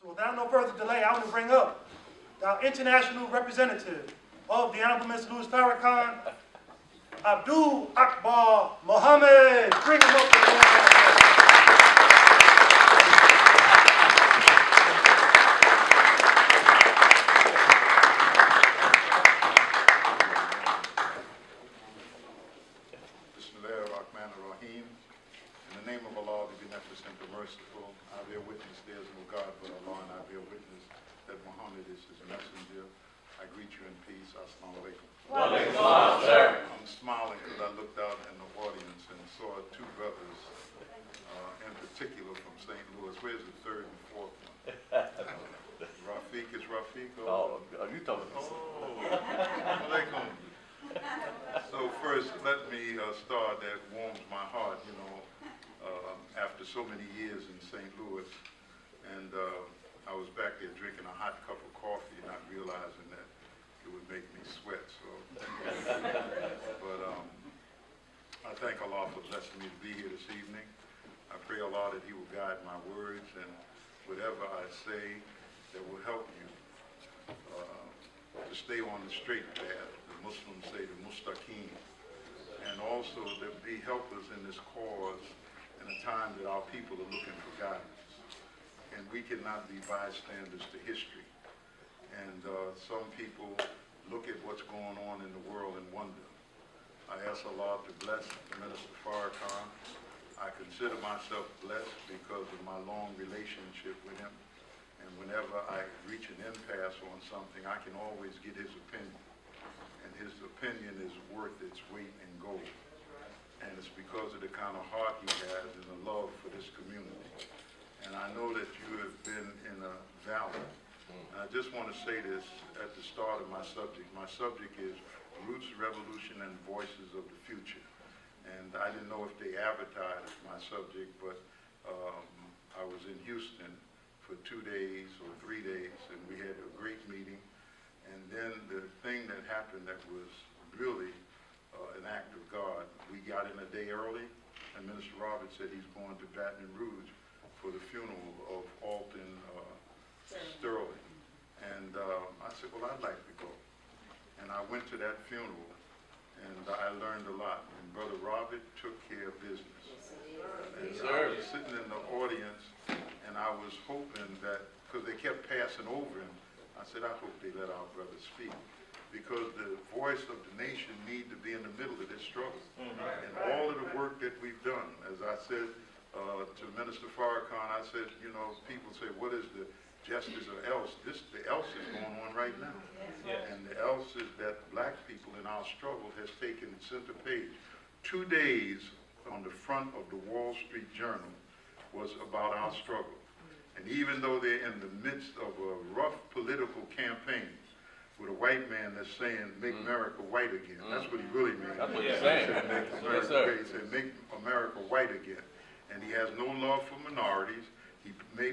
So without no further delay, I want to bring up our international representative of the Honorable Mr. Louis Farrakhan, Abdul Akbar Mohammed. Bring him up to the floor. In the name of Allah, the Beneficent, the Merciful, I bear witness there is no God but Allah, and I bear witness that Muhammad is his messenger. I greet you in peace. Assalamu alaikum. Wa alaikum salam, sir. I'm smiling because I looked out in the audience and saw two brothers, in particular from St. Louis. Where's the third and fourth one? Rafiq, is Rafiq? Oh, are you talking about? Assalamu alaikum. So first, let me start. That warms my heart, you know, after so many years in St. Louis, and I was back there drinking a hot cup of coffee, not realizing that it would make me sweat. So, but I thank Allah for blessing me to be here this evening. I pray Allah that He will guide my words and whatever I say that will help you to stay on the straight path. The Muslims say the mustaqim, and also to be helpers in this cause in a time that our people are looking for guidance. And we cannot be bystanders to history. And some people look at what's going on in the world and wonder. I ask Allah to bless Minister Farrakhan. I consider myself blessed because of my long relationship with him. And whenever I reach an impasse on something, I can always get his opinion. And his opinion is worth its weight in gold. And it's because of the kind of heart he has and the love for this community. And I know that you have been in a valley. And I just want to say this at the start of my subject. My subject is Roots, Revolution, and Voices of the Future. And I didn't know if they advertised my subject, but I was in Houston for 2 days or 3 days, and we had a great meeting. And then the thing that happened that was really an act of God, we got in a day early, and Minister Roberts said he's going to Baton Rouge for the funeral of Alton Sterling. And I said, well, I'd like to go. And I went to that funeral, and I learned a lot. And Brother Robert took care of business. And I was sitting in the audience, and I was hoping that, because they kept passing over him, I said, I hope they let our brother speak. Because the voice of the nation need to be in the middle of this struggle. And all of the work that we've done, as I said to Minister Farrakhan, I said, you know, people say, what is the justice or else? The else is going on right now. And the else is that black people in our struggle has taken center page. 2 days on the front of the Wall Street Journal was about our struggle. And even though they're in the midst of a rough political campaign, with a white man that's saying, make America white again. That's what he really means. That's what he's saying. He said, make America great. He said, make America white again. And he has no love for minorities. He may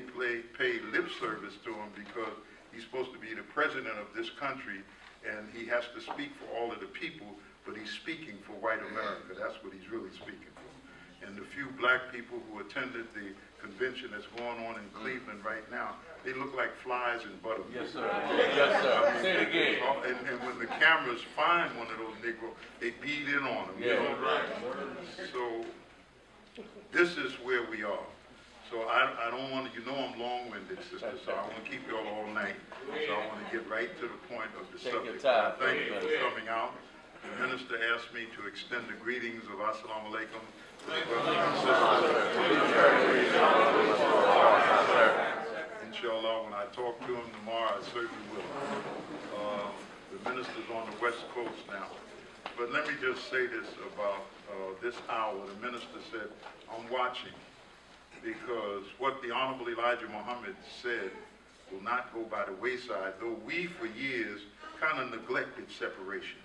pay lip service to them because he's supposed to be the president of this country, and he has to speak for all of the people, but he's speaking for white America. That's what he's really speaking for. And the few black people who attended the convention that's going on in Cleveland right now, they look like flies in butter. Yes, sir. Yes, sir. Say it again. And when the cameras find one of those Negroes, they beat in on them. Yeah. You know? Right. So this is where we are. So I don't want to, you know I'm long-winded, sister, so I want to keep you all night. So I want to get right to the point of the subject. Thank you for coming out. The minister asked me to extend the greetings of Assalamu alaikum to the brothers and sisters. Inshallah, when I talk to him tomorrow, I certainly will. The minister's on the West Coast now. But let me just say this about this hour. The minister said, I'm watching, because what the Honorable Elijah Muhammad said will not go by the wayside, though we for years kind of neglected separation.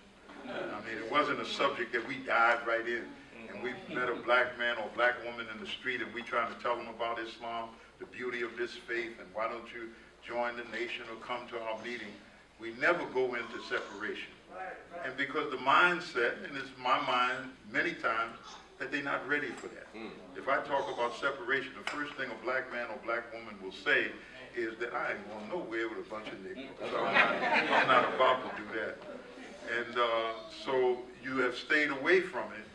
I mean, it wasn't a subject that we dived right in. And we met a black man or black woman in the street, and we trying to tell them about Islam, the beauty of this faith, and why don't you join the nation or come to our meeting. We never go into separation. And because the mindset, and it's my mind many times, that they're not ready for that. If I talk about separation, the first thing a black man or black woman will say is that I ain't going nowhere with a bunch of niggas. So I'm not about to do that. And so you have stayed away from it,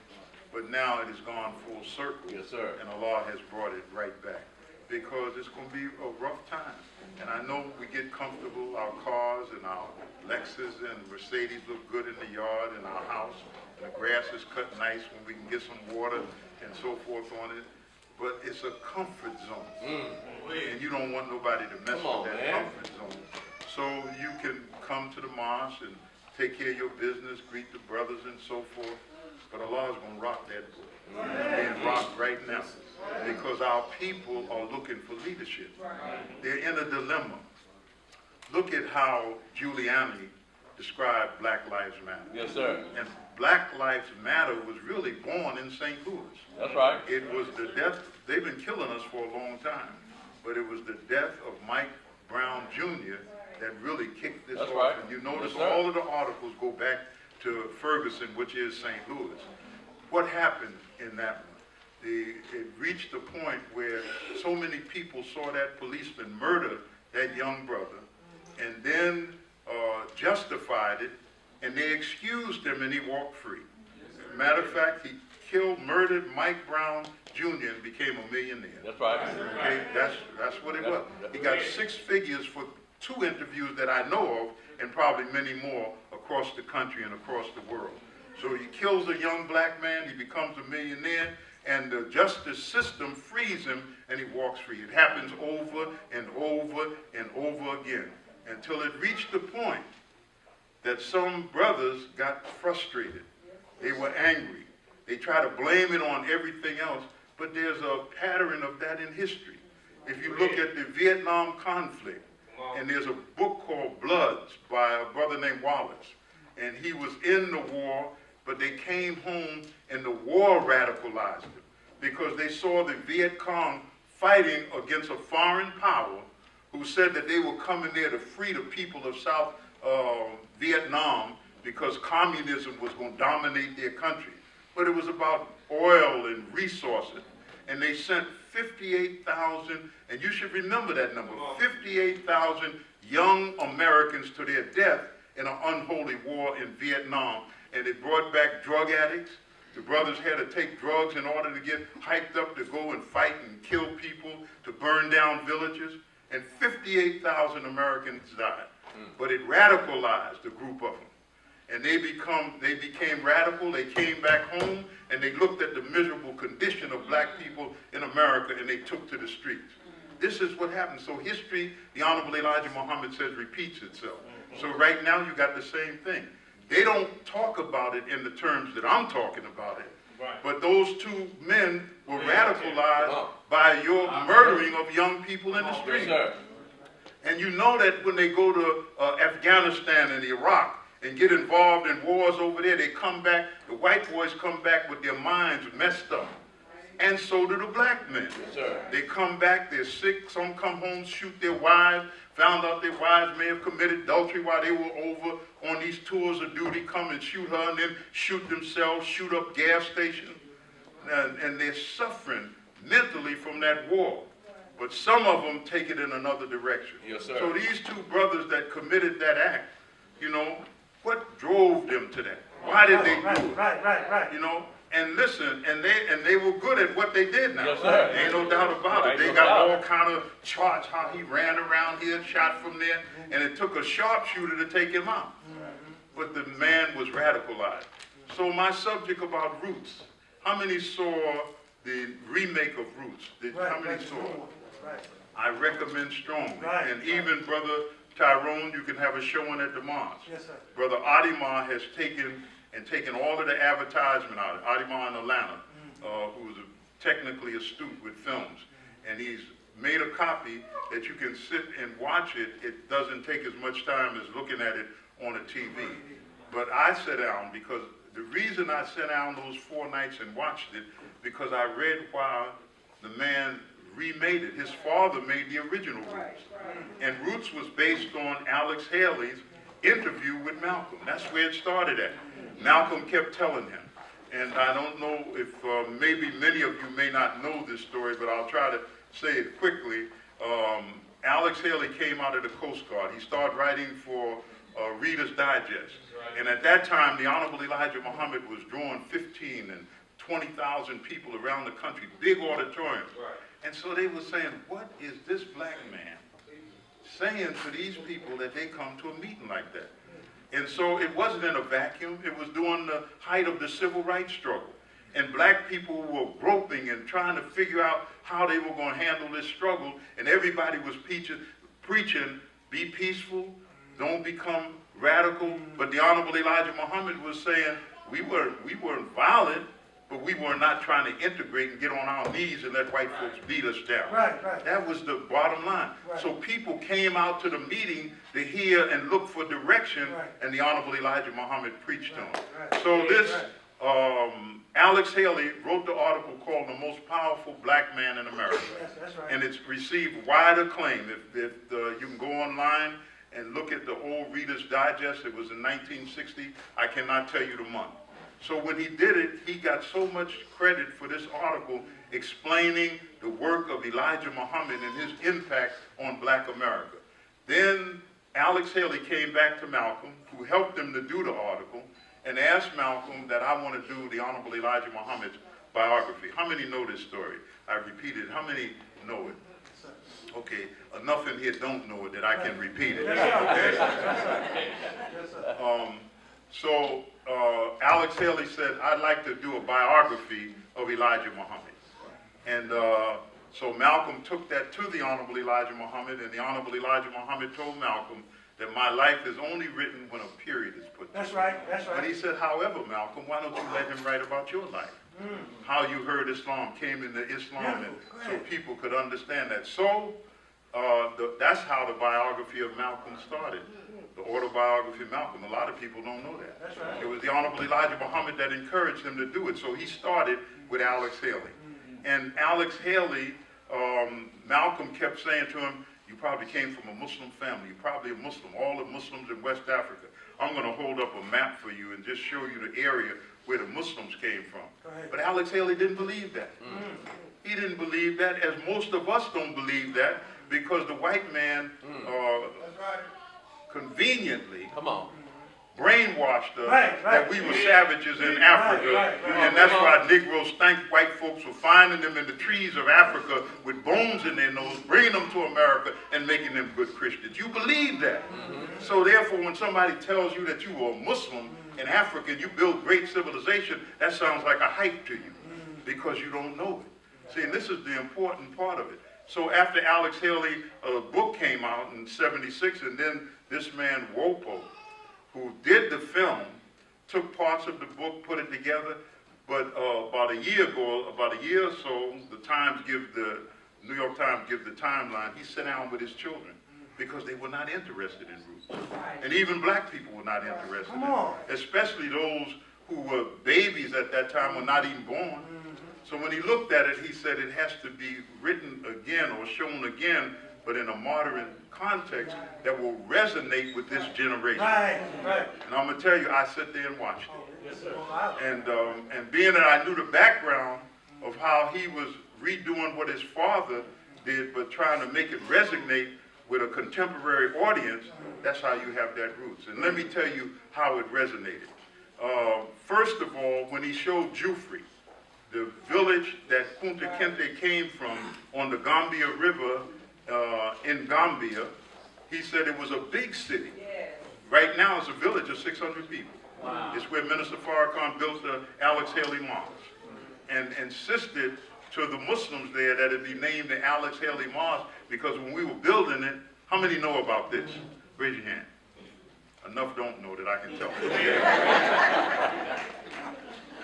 but now it has gone full circle. Yes, sir. And Allah has brought it right back. Because it's going to be a rough time. And I know we get comfortable, our cars and our Lexus and Mercedes look good in the yard and our house, and the grass is cut nice when we can get some water and so forth on it. But it's a comfort zone. And you don't want nobody to mess with that comfort zone. So you can come to the mosque and take care of your business, greet the brothers and so forth. But Allah is going to rock that book. It's being rocked right now. Because our people are looking for leadership. They're in a dilemma. Look at how Giuliani described Black Lives Matter. Yes, sir. And Black Lives Matter was really born in St. Louis. That's right. It was the death, they've been killing us for a long time, but it was the death of Mike Brown Jr. that really kicked this off. Right. And you notice Yes, all of the articles go back to Ferguson, which is St. Louis. What happened in that one? It reached a point where so many people saw that policeman murder that young brother and then justified it, and they excused him and he walked free. Matter of fact, he murdered Mike Brown Jr. and became a millionaire. That's right. Okay, that's what it was. He got 6 figures for 2 interviews that I know of, and probably many more across the country and across the world. So he kills a young black man, he becomes a millionaire, and the justice system frees him and he walks free. It happens over and over and over again until it reached the point that some brothers got frustrated. They were angry. They try to blame it on everything else, but there's a pattern of that in history. If you look at the Vietnam conflict, and there's a book called Bloods by a brother named Wallace, and he was in the war, but they came home and the war radicalized them because they saw the Viet Cong fighting against a foreign power who said that they were coming there to free the people of South Vietnam because communism was going to dominate their country. But it was about oil and resources. And they sent 58,000, and you should remember that number, 58,000 young Americans to their death in an unholy war in Vietnam. And it brought back drug addicts. The brothers had to take drugs in order to get hyped up to go and fight and kill people, to burn down villages. And 58,000 Americans died. But it radicalized a group of them. And they became radical, they came back home, and they looked at the miserable condition of black people in America, and they took to the streets. This is what happened. So history, the Honorable Elijah Muhammad says, repeats itself. So right now you got the same thing. They don't talk about it in the terms that I'm talking about it. Right. But those 2 men were radicalized by your murdering of young people in the street. Yes, and you know that when they go to Afghanistan and Iraq and get involved in wars over there, they come back, the white boys come back with their minds messed up. And so do the black men. Yes, they come back, they're sick, some come home, shoot their wives, found out their wives may have committed adultery while they were over on these tours of duty, come and shoot her and then shoot themselves, shoot up gas stations. And they're suffering mentally from that war. But some of them take it in another direction. Yes, sir. So these 2 brothers that committed that act, you know, what drove them to that? Why did they do it? Right. You know, and listen, and they were good at what they did now. Yes, sir. Ain't no doubt about it. They got all kind of charts, how he ran around here, shot from there, and it took a sharpshooter to take him out. But the man was radicalized. So my subject about Roots, how many saw the remake of Roots? How many saw it? I recommend strongly. And even Brother Tyrone, you can have a showing at the mosque. Yes, sir. Brother Adimar has taken all of the advertisement out of Adimar in Atlanta, who's technically astute with films. And he's made a copy that you can sit and watch it. It doesn't take as much time as looking at it on a TV. But I sat down because the reason I sat down those 4 nights and watched it, because I read why the man remade it. His father made the original Roots. And Roots was based on Alex Haley's interview with Malcolm. That's where it started at. Malcolm kept telling him. And I don't know if maybe many of you may not know this story, but I'll try to say it quickly. Alex Haley came out of the Coast Guard. He started writing for Reader's Digest. And at that time, the Honorable Elijah Muhammad was drawing 15 and 20,000 people around the country, big auditoriums. And so they were saying, what is this black man saying to these people that they come to a meeting like that? And so it wasn't in a vacuum. It was during the height of the civil rights struggle. And black people were groping and trying to figure out how they were going to handle this struggle. And everybody was preaching, be peaceful, don't become radical. But the Honorable Elijah Muhammad was saying, we weren't violent, but we were not trying to integrate and get on our knees and let white folks beat us down. Right. That was the bottom line. So people came out to the meeting to hear and look for direction, and the Honorable Elijah Muhammad preached to them. So this, Alex Haley wrote the article called The Most Powerful Black Man in America. That's right. And it's received wide acclaim. If you can go online and look at the old Reader's Digest, it was in 1960, I cannot tell you the month. So when he did it, he got so much credit for this article explaining the work of Elijah Muhammad and his impact on black America. Then Alex Haley came back to Malcolm, who helped him to do the article, and asked Malcolm that I want to do the Honorable Elijah Muhammad's biography. How many know this story? I repeated. How many know it? Okay, enough in here don't know it that I can repeat it. Okay? So Alex Haley said, I'd like to do a biography of Elijah Muhammad. And so Malcolm took that to the Honorable Elijah Muhammad, and the Honorable Elijah Muhammad told Malcolm that my life is only written when a period is put to it. That's right. But he said, however, Malcolm, why don't you let him write about your life? How you heard Islam, came into Islam, and so people could understand that. So that's how the biography of Malcolm started. The autobiography of Malcolm. A lot of people don't know that. That's right. It was the Honorable Elijah Muhammad that encouraged him to do it. So he started with Alex Haley. And Alex Haley, Malcolm kept saying to him, you probably came from a Muslim family. You're probably a Muslim. All the Muslims in West Africa. I'm going to hold up a map for you and just show you the area where the Muslims came from. But Alex Haley didn't believe that. He didn't believe that, as most of us don't believe that, because the white man conveniently brainwashed us that we were savages in Africa. And that's why Negroes thank white folks for finding them in the trees of Africa with bones in their nose, bringing them to America and making them good Christians. You believe that. So therefore, when somebody tells you that you were a Muslim in Africa and you built great civilization, that sounds like a hype to you because you don't know it. See, and this is the important part of it. So after Alex Haley, a book came out in '76, and then this man, Wopo, who did the film, took parts of the book, put it together, but about a year or so, New York Times give the timeline, he sat down with his children because they were not interested in roots. And even black people were not interested in it, especially those who were babies at that time, were not even born. So when he looked at it, he said it has to be written again or shown again, but in a modern context that will resonate with this generation. And I'm going to tell you, I sat there and watched it. And being that I knew the background of how he was redoing what his father did, but trying to make it resonate with a contemporary audience, that's how you have that roots. And let me tell you how it resonated. First of all, when he showed Jufri, the village that Kunta Kinte came from on the Gambia River in Gambia, he said it was a big city. Right now it's a village of 600 people. It's where Minister Farrakhan built the Alex Haley Mosque and insisted to the Muslims there that it be named the Alex Haley Mosque because when we were building it, how many know about this? Raise your hand. Enough don't know that I can tell.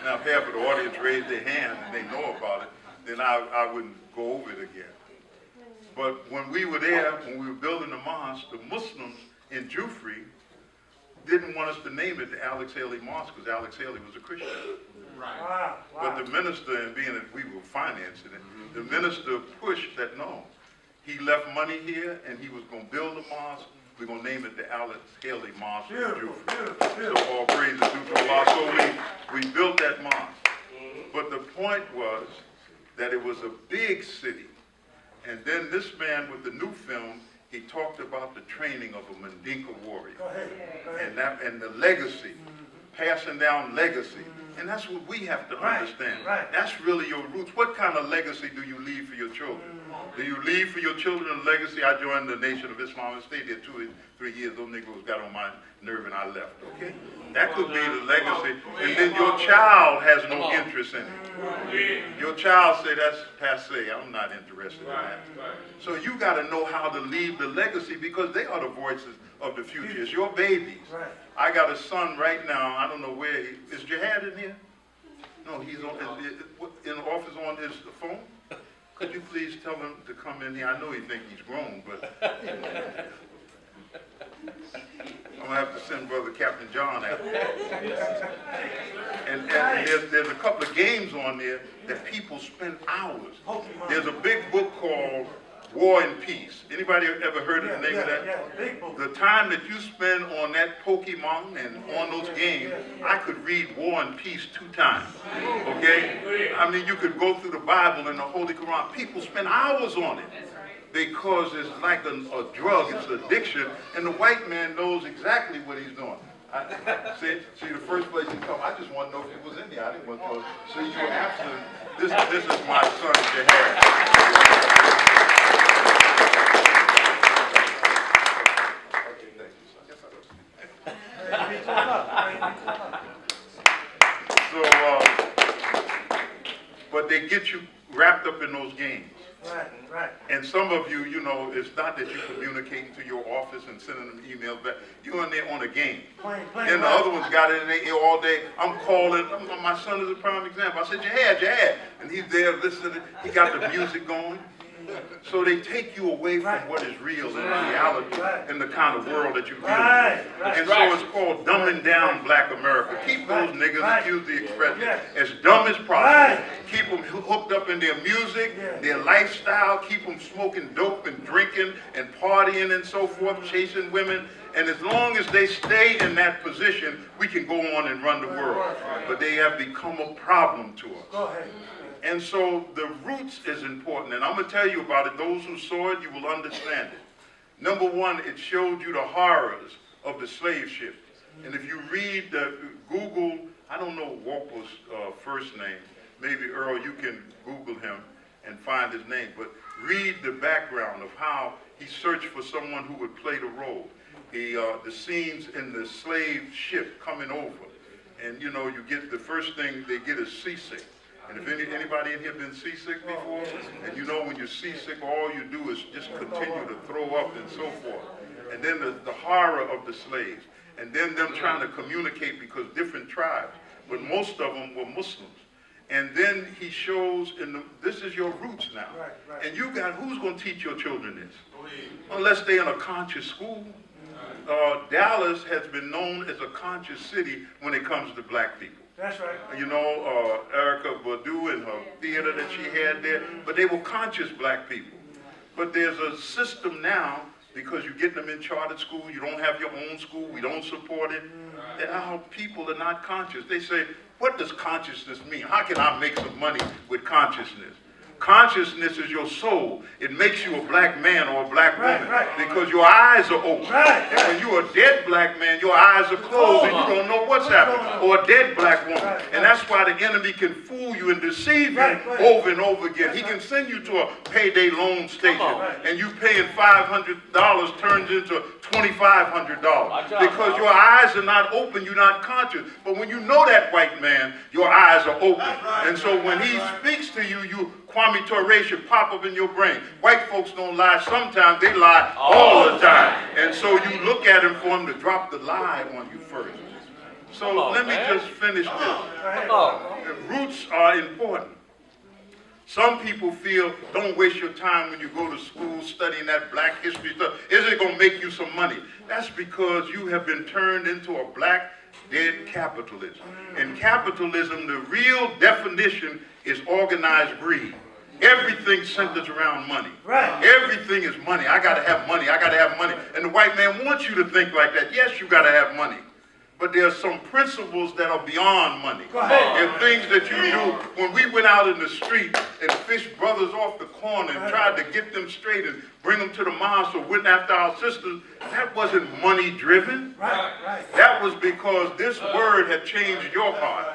Now, if half of the audience raised their hand and they know about it, then I wouldn't go over it again. But when we were there, when we were building the mosque, the Muslims in Jufri didn't want us to name it the Alex Haley Mosque because Alex Haley was a Christian. But the minister, and being that we were financing it, the minister pushed that no. He left money here and he was going to build a mosque. We're going to name it the Alex Haley Mosque in Jufri. So all praise is due to Allah. So we built that mosque. But the point was that it was a big city. And then this man with the new film, he talked about the training of a Mandinka warrior. Go ahead. Go ahead. And the legacy, passing down legacy. And that's what we have to understand. Right. That's really your roots. What kind of legacy do you leave for your children? Do you leave for your children a legacy? I joined the Nation of Islam and stayed there 2 or 3 years. Those Negroes got on my nerve and I left, okay? That could be the legacy. And then your child has no interest in it. Your child say, that's passe, I'm not interested in that. So you got to know how to leave the legacy because they are the voices of the future. It's your babies. Right. I got a son right now, I don't know where he is. Jihad in here? No, he's on, in the office on his phone. Could you please tell him to come in here? I know he thinks he's grown, but I'm gonna have to send Brother Captain John after. And there's a couple of games on there that people spend hours. There's a big book called War and Peace. Anybody ever heard of the name of that? Yeah, big book. The time that you spend on that Pokemon and on those games, I could read War and Peace 2 times, okay? I mean, you could go through the Bible and the Holy Quran. People spend hours on it because it's like a drug, it's an addiction, and the white man knows exactly what he's doing. See, the first place you come, I just want to know if it was in there. I didn't want to know. See, you were absent. This is my son, Jihad. But they get you wrapped up in those games. Right. And some of you, you know, it's not that you're communicating to your office and sending them emails back. You're in there on a game. And the other ones got it in their ear all day. I'm calling. My son is a prime example. I said, Jihad. And he's there listening. He got the music going. So they take you away from what is real and reality and the kind of world that you deal with. And so it's called dumbing down black America. Keep those niggas, excuse the expression, as dumb as possible. Keep them hooked up in their music, their lifestyle. Keep them smoking dope and drinking and partying and so forth, chasing women. And as long as they stay in that position, we can go on and run the world. But they have become a problem to us. Go ahead. And so the roots is important, and I'm going to tell you about it. Those who saw it, you will understand it. Number one, it showed you the horrors of the slave ship. And if you read Google, I don't know Walpole's first name. Maybe Earl, you can Google him and find his name. But read the background of how he searched for someone who would play the role. The scenes in the slave ship coming over. And, you know, you get the first thing they get is seasick. And if anybody in here been seasick before, and you know when you're seasick, all you do is just continue to throw up and so forth. And then the horror of the slaves. And then them trying to communicate because different tribes. But most of them were Muslims. And then he shows, this is your roots now. And you got, who's going to teach your children this? Unless they're in a conscious school. Dallas has been known as a conscious city when it comes to black people. That's right. You know, Erykah Badu and her theater that she had there, but they were conscious black people. But there's a system now, because you're getting them in chartered school, you don't have your own school, we don't support it, that our people are not conscious. They say, what does consciousness mean? How can I make some money with consciousness? Consciousness is your soul. It makes you a black man or a black woman because your eyes are open. And when you're a dead black man, your eyes are closed and you don't know what's happening. Or a dead black woman. And that's why the enemy can fool you and deceive you over and over again. He can send you to a payday loan station and you paying $500 turns into $2,500 because your eyes are not open, you're not conscious. But when you know that white man, your eyes are open. And so when he speaks to you, you Kwame Ture should pop up in your brain. White folks don't lie. Sometimes they lie all the time. And so you look at him for him to drop the lie on you first. So let me just finish this. Roots are important. Some people feel, don't waste your time when you go to school studying that black history stuff. Is it going to make you some money? That's because you have been turned into a black dead capitalism. In capitalism, the real definition is organized greed. Everything centers around money. Everything is money. I got to have money. I got to have money. And the white man wants you to think like that. Yes, you got to have money. but there are some principles that are beyond money. Go ahead. There are things that you do. When we went out in the street and fished brothers off the corner and tried to get them straight and bring them to the mosque or went after our sisters, that wasn't money driven. Right. That was because this word had changed your heart,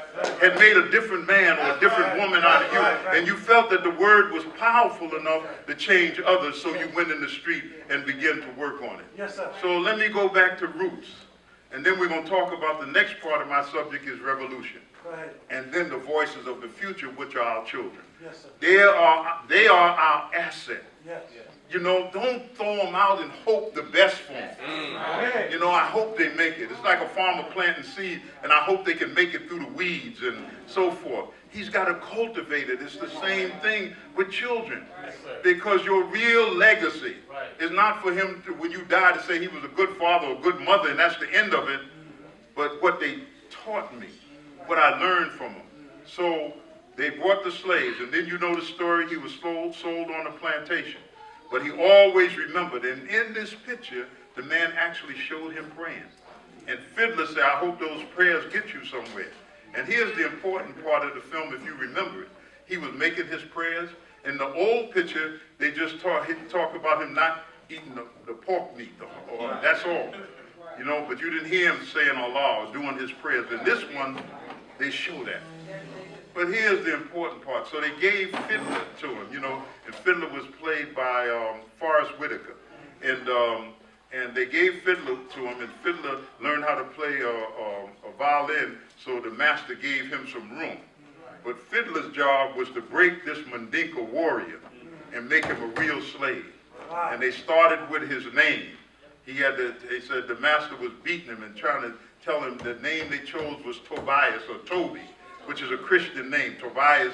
had made a different man or a different woman out of you, and you felt that the word was powerful enough to change others, so you went in the street and began to work on it. Yes, sir. So let me go back to roots. And then we're going to talk about the next part of my subject is revolution. Go ahead. And then the voices of the future, which are our children. Yes, sir. They are our asset. Yes. You know, don't throw them out and hope the best for them. You know, I hope they make it. It's like a farmer planting seed, and I hope they can make it through the weeds and so forth. He's got to cultivate it. It's the same thing with children. Because your real legacy is not for him to, when you die, to say he was a good father or a good mother, and that's the end of it, but what they taught me, what I learned from them. So they brought the slaves, and then you know the story, he was sold on a plantation. But he always remembered, and in this picture, the man actually showed him praying. And Fiddler said, I hope those prayers get you somewhere. And here's the important part of the film, if you remember it. He was making his prayers. In the old picture, they just talk about him not eating the pork meat, or that's all. You know, but you didn't hear him saying Allah or doing his prayers. In this one, they show that. But here's the important part. So they gave Fiddler to him, you know, and Fiddler was played by Forrest Whitaker. And they gave Fiddler to him, and Fiddler learned how to play a violin, so the master gave him some room. But Fiddler's job was to break this Mandinka warrior and make him a real slave. And they started with his name. They said the master was beating him and trying to tell him the name they chose was Tobias, or Toby, which is a Christian name. Toby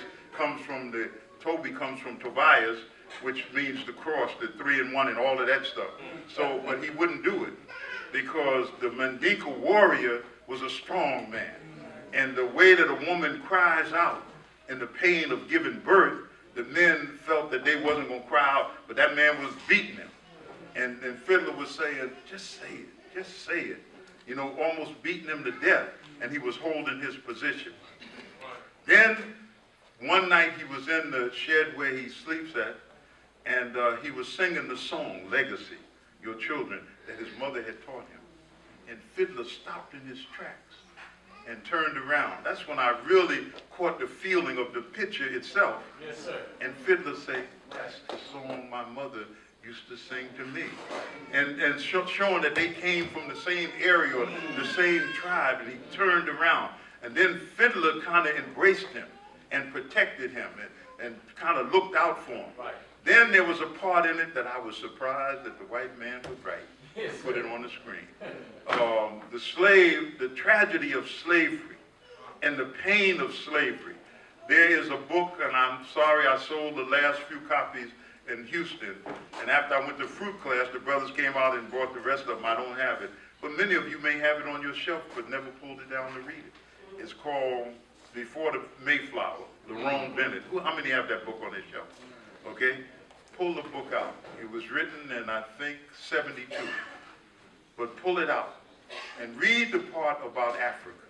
comes from Tobias, which means the cross, the 3 in 1 and all of that stuff. So, but he wouldn't do it because the Mandinka warrior was a strong man. And the way that a woman cries out in the pain of giving birth, the men felt that they wasn't going to cry out, but that man was beating him. And Fiddler was saying, just say it, just say it. You know, almost beating him to death, and he was holding his position. Then, one night he was in the shed where he sleeps at, and he was singing the song, Legacy, Your Children, that his mother had taught him. And Fiddler stopped in his tracks and turned around. That's when I really caught the feeling of the picture itself. Yes, sir. And Fiddler said, that's the song my mother used to sing to me. And showing that they came from the same area or the same tribe, and he turned around. And then Fiddler kind of embraced him and protected him and kind of looked out for him. Right. Then there was a part in it that I was surprised that the white man would write. Yes, Put it on the screen. The tragedy of slavery and the pain of slavery. There is a book, and I'm sorry I sold the last few copies in Houston. And after I went to fruit class, the brothers came out and brought the rest of them. I don't have it. But many of you may have it on your shelf, but never pulled it down to read it. It's called Before the Mayflower, Lerone Bennett. How many have that book on their shelf? Okay? Pull the book out. It was written in, I think, 72. But pull it out and read the part about Africa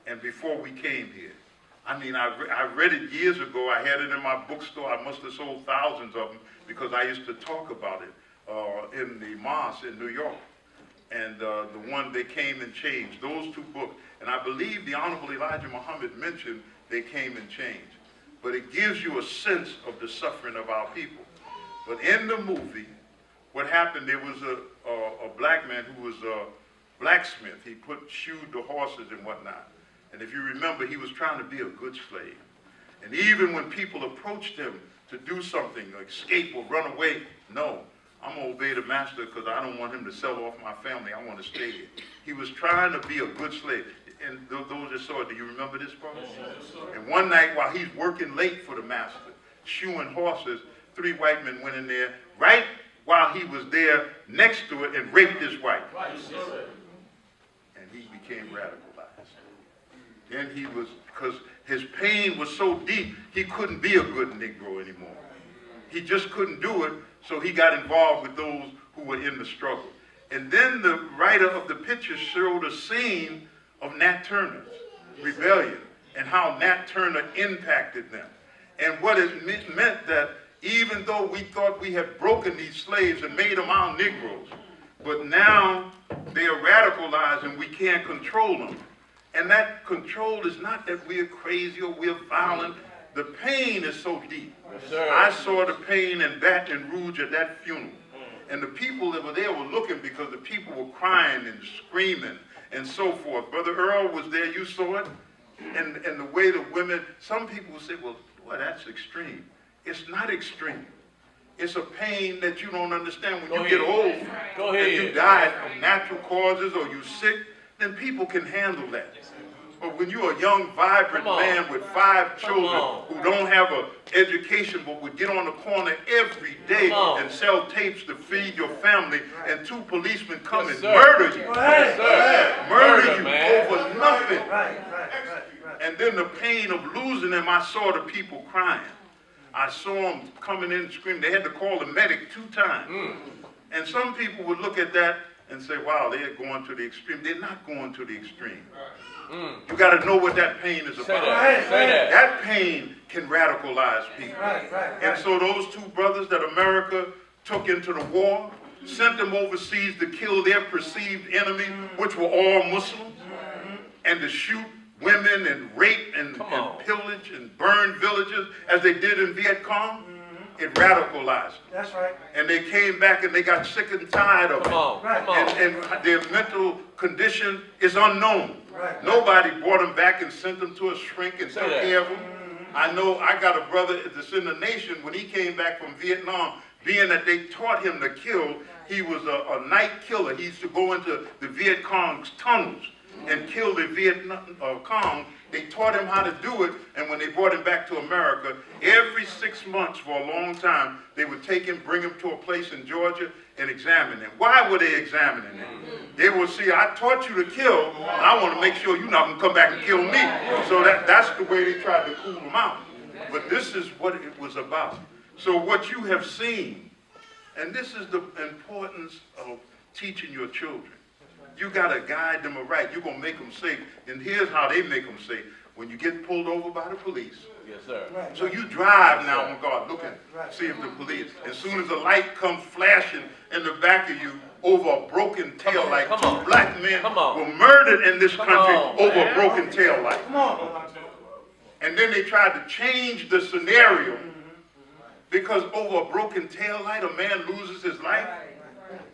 and before we came here. I mean, I read it years ago. I had it in my bookstore. I must have sold thousands of them because I used to talk about it in the mosque in New York. And the one They Came and Changed, those two books. And I believe the Honorable Elijah Muhammad mentioned They Came and Changed. But it gives you a sense of the suffering of our people. But in the movie, what happened, there was a black man who was a blacksmith. He shoed the horses and whatnot. And if you remember, he was trying to be a good slave. And even when people approached him to do something, like escape or run away, no, I'm going to obey the master because I don't want him to sell off my family. I want to stay here. He was trying to be a good slave. And those that saw it, do you remember this part? And one night while he's working late for the master, shoeing horses, 3 white men went in there right while he was there next to it and raped his wife. And he became radicalized. Then he was, because his pain was so deep, he couldn't be a good Negro anymore. He just couldn't do it, so he got involved with those who were in the struggle. And then the writer of the picture showed a scene of Nat Turner's rebellion and how Nat Turner impacted them. And what it meant that even though we thought we had broken these slaves and made them our Negroes, but now they are radicalized and we can't control them. And that control is not that we're crazy or we're violent. The pain is so deep. Yes, I saw the pain in Baton Rouge at that funeral. And the people that were there were looking because the people were crying and screaming and so forth. Brother Earl was there, you saw it. And the way the women, some people say, well, boy, that's extreme. It's not extreme. It's a pain that you don't understand. When you get old and you die of natural causes or you're sick, then people can handle that. But when you're a young, vibrant man with 5 children who don't have an education but would get on the corner every day and sell tapes to feed your family, and 2 policemen come and murder you. Murder you over nothing. And then the pain of losing them, I saw the people crying. I saw them coming in screaming. They had to call the medic 2 times. And some people would look at that and say, wow, they're going to the extreme. They're not going to the extreme. You got to know what that pain is about. That pain can radicalize people. And so those 2 brothers that America took into the war, sent them overseas to kill their perceived enemy, which were all Muslims, and to shoot women and rape and pillage and burn villages as they did in Viet Cong. It radicalized them. That's right. And they came back and they got sick and tired of it. And their mental condition is unknown. Nobody brought them back and sent them to a shrink and took care of them. I know I got a brother that's in the nation. When he came back from Vietnam, being that they taught him to kill, he was a night killer. He used to go into the Viet Cong's tunnels and kill the Viet Cong. They taught him how to do it, and when they brought him back to America, every 6 months for a long time, they would take him, bring him to a place in Georgia, and examine him. Why were they examining him? They would see, I taught you to kill, and I want to make sure you're not going to come back and kill me. So that's the way they tried to cool him out. But this is what it was about. So what you have seen, and this is the importance of teaching your children. You got to guide them right. You're going to make them safe. And here's how they make them safe. When you get pulled over by the police. Yes, sir. So you drive now on guard, looking, see if the police. As soon as the light comes flashing in the back of you over a broken tail light, 2 black men were murdered in this country over a broken tail light. And then they tried to change the scenario because over a broken tail light, a man loses his life.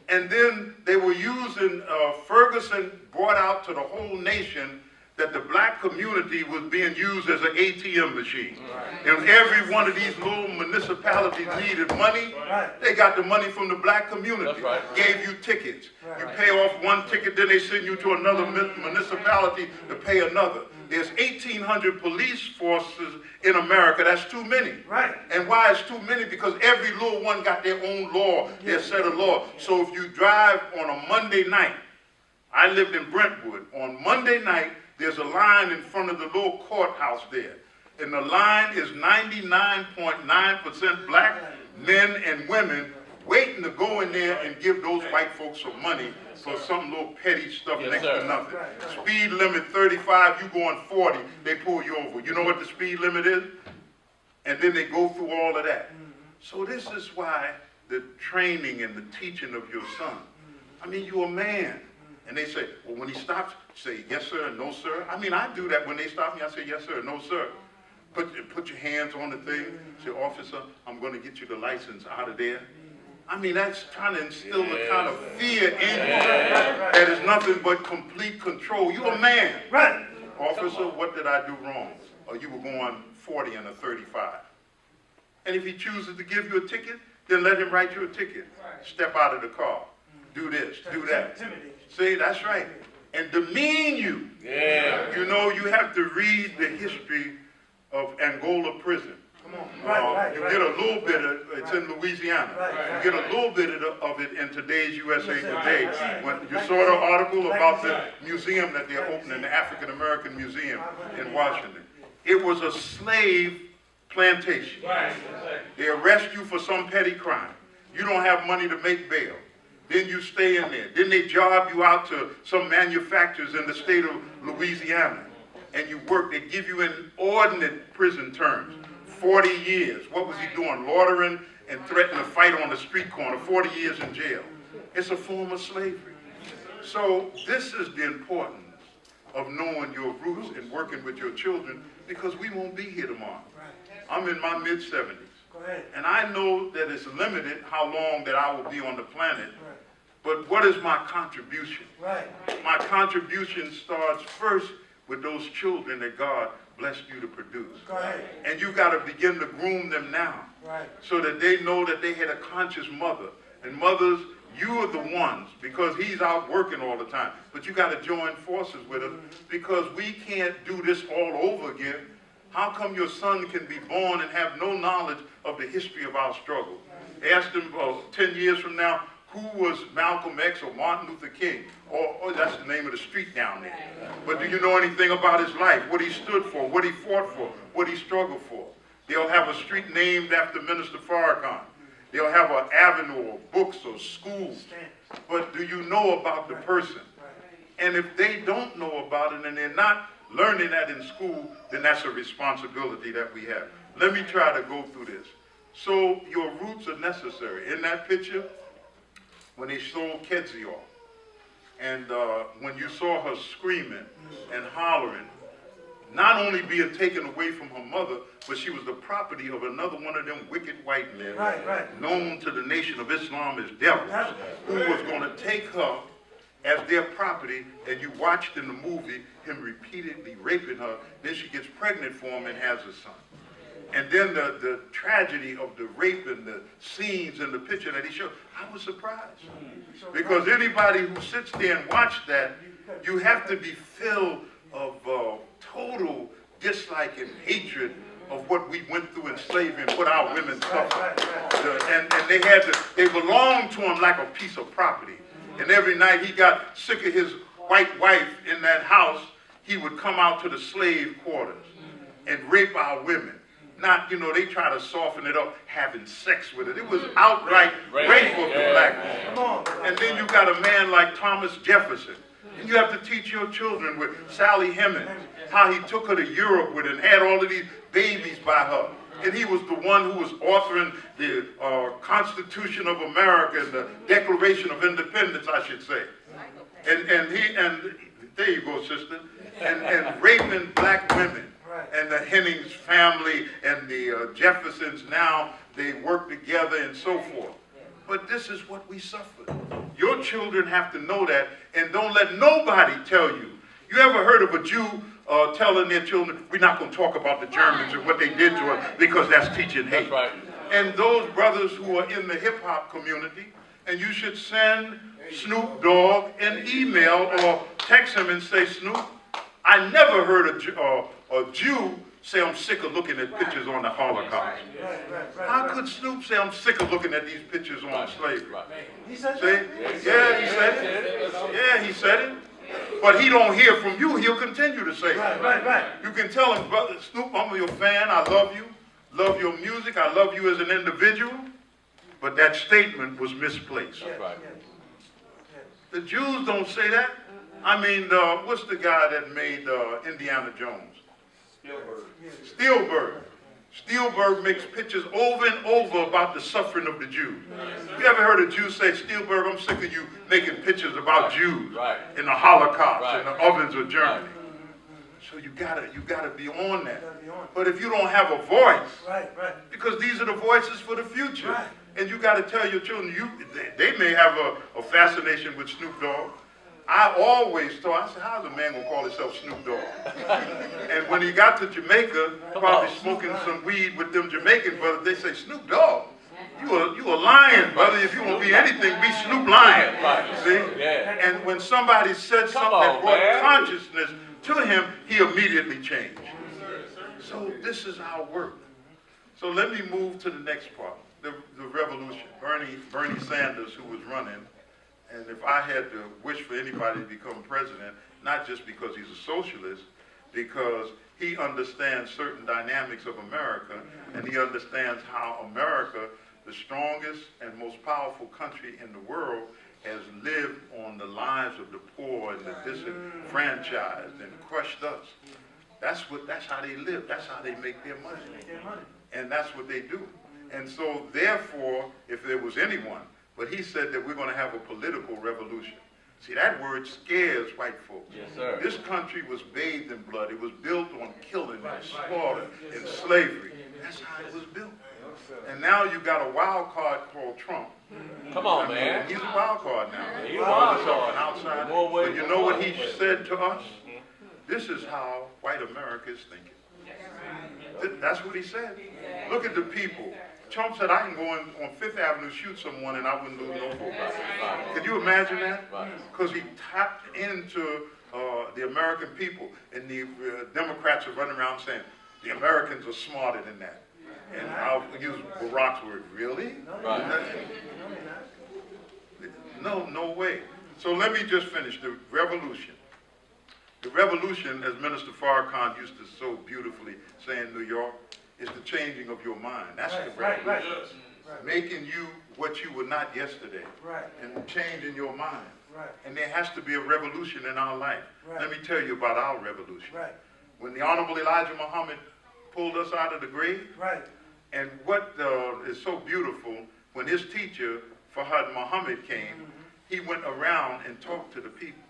And then they were using, Ferguson brought out to the whole nation that the black community was being used as an ATM machine. And every one of these little municipalities needed money. They got the money from the black community. Gave you tickets. You pay off 1 ticket, then they send you to another municipality to pay another. There's 1,800 police forces in America. That's too many. And why is too many? Because every little one got their own law, their set of law. So if you drive on a Monday night, I lived in Brentwood. On Monday night, there's a line in front of the little courthouse there. And the line is 99.9% black men and women waiting to go in there and give those white folks some money for some little petty stuff next to nothing. Speed limit 35, you going 40, they pull you over. You know what the speed limit is? And then they go through all of that. So this is why the training and the teaching of your son. I mean, you're a man. And they say, well, when he stops, say, yes, sir, and no, sir. I mean, I do that when they stop me. I say, yes, sir, no, sir. Put your hands on the thing. Say, officer, I'm going to get you the license out of there. I mean, that's trying to instill a kind of fear in you that is nothing but complete control. You're a man. Officer, what did I do wrong? Or you were going 40 and a 35. And if he chooses to give you a ticket, then let him write you a ticket. Step out of the car. Do this, do that. See, that's right. And demean you. You know, you have to read the history of Angola prison. You get a little bit of it's in Louisiana. You get a little bit of it in today's USA Today. When you saw the article about the museum that they're opening, the African American Museum in Washington. It was a slave plantation. They arrest you for some petty crime. You don't have money to make bail. Then you stay in there. Then they job you out to some manufacturers in the state of Louisiana. And you work, they give you inordinate prison terms. 40 years. What was he doing? Loitering and threatening to fight on the street corner. 40 years in jail. It's a form of slavery. So this is the importance of knowing your roots and working with your children, because we won't be here tomorrow. I'm in my mid-70s. And I know that it's limited how long that I will be on the planet. But what is my contribution? My contribution starts first with those children that God blessed you to produce. And you got to begin to groom them now, so that they know that they had a conscious mother. And mothers, you are the ones, because he's out working all the time. But you got to join forces with us, because we can't do this all over again. How come your son can be born and have no knowledge of the history of our struggle? Ask him 10 years from now, who was Malcolm X or Martin Luther King? Or that's the name of the street down there. But do you know anything about his life? What he stood for, what he fought for, what he struggled for? They'll have a street named after Minister Farrakhan. They'll have an avenue or books or schools. But do you know about the person? And if they don't know about it and they're not learning that in school, then that's a responsibility that we have. Let me try to go through this. So your roots are necessary. In that picture, when they sold Kedzie off, and when you saw her screaming and hollering, not only being taken away from her mother, but she was the property of another one of them wicked white men, known to the Nation of Islam as devils, who was going to take her as their property, and you watched in the movie him repeatedly raping her. Then she gets pregnant for him and has a son. And then the tragedy of the rape and the scenes in the picture that he showed, I was surprised. Because anybody who sits there and watches that, you have to be filled of total dislike and hatred of what we went through in slavery and what our women suffered. And they belonged to him like a piece of property. And every night he got sick of his white wife in that house, he would come out to the slave quarters and rape our women. Not, they try to soften it up, having sex with it. It was outright rape of the black man. And then you got a man like Thomas Jefferson. And you have to teach your children with Sally Hemings, how he took her to Europe with and had all of these babies by her. And he was the one who was authoring the Constitution of America and the Declaration of Independence, I should say. And there you go, sister. And raping black women. And the Hemings family and the Jeffersons now, they work together and so forth. But this is what we suffered. Your children have to know that, and don't let nobody tell you. You ever heard of a Jew telling their children, we're not going to talk about the Germans and what they did to us, because that's teaching hate. And those brothers who are in the hip-hop community, and you should send Snoop Dogg an email or text him and say, Snoop, I never heard a Jew say, I'm sick of looking at pictures on the Holocaust. How could Snoop say, I'm sick of looking at these pictures on slavery? He said See? that? Yeah, he said it. Yeah, he said it. But he don't hear from you, he'll continue to say it. You can tell him, brother Snoop, I'm your fan, I love you, love your music, I love you as an individual, but that statement was misplaced. The Jews don't say that. I mean, what's the guy that made Indiana Jones? Spielberg. Spielberg makes pictures over and over about the suffering of the Jews. You ever heard a Jew say, Spielberg, I'm sick of you making pictures about Jews in the Holocaust and the ovens of Germany. So you gotta be on that. But if you don't have a voice, because these are the voices for the future, and you gotta tell your children, they may have a fascination with Snoop Dogg. I always thought, I said, how's a man gonna call himself Snoop Dogg? And when he got to Jamaica, probably smoking some weed with them Jamaican brothers, they say, Snoop Dogg, you a lion, brother. If you want to be anything, be Snoop Lion. See? And when somebody said something that brought consciousness to him, he immediately changed. So this is our work. So let me move to the next part, the revolution. Bernie Sanders, who was running. And if I had to wish for anybody to become president, not just because he's a socialist, because he understands certain dynamics of America, and he understands how America, the strongest and most powerful country in the world, has lived on the lives of the poor and the disenfranchised and crushed us. That's how they live. That's how they make their money. And that's what they do. And so therefore, if there was anyone, but he said that we're going to have a political revolution. See, that word scares white folks. Yes, sir. This country was bathed in blood. It was built on killing and slaughter and slavery. That's how it was built. And now you got a wild card called Trump. Come on, man. He's a wild card now. He's a wild Himself card. an outsider. More ways But you than know what one. he said to us? This is how white America is thinking. That's what he said. Look at the people. Trump said, I can go on Fifth Avenue, shoot someone, and I wouldn't lose no vote. Could you imagine that? Because he tapped into the American people, and the Democrats are running around saying, the Americans are smarter than that. And I'll use Barack's word, really? No way. So let me just finish. The revolution. The revolution, as Minister Farrakhan used to so beautifully say in New York, is the changing of your mind. That's the revolution. Making you what you were not yesterday. And changing your mind. And there has to be a revolution in our life. Let me tell you about our revolution. When the Honorable Elijah Muhammad pulled us out of the grave, and what is so beautiful, when his teacher, Fahad Muhammad, came, he went around and talked to the people.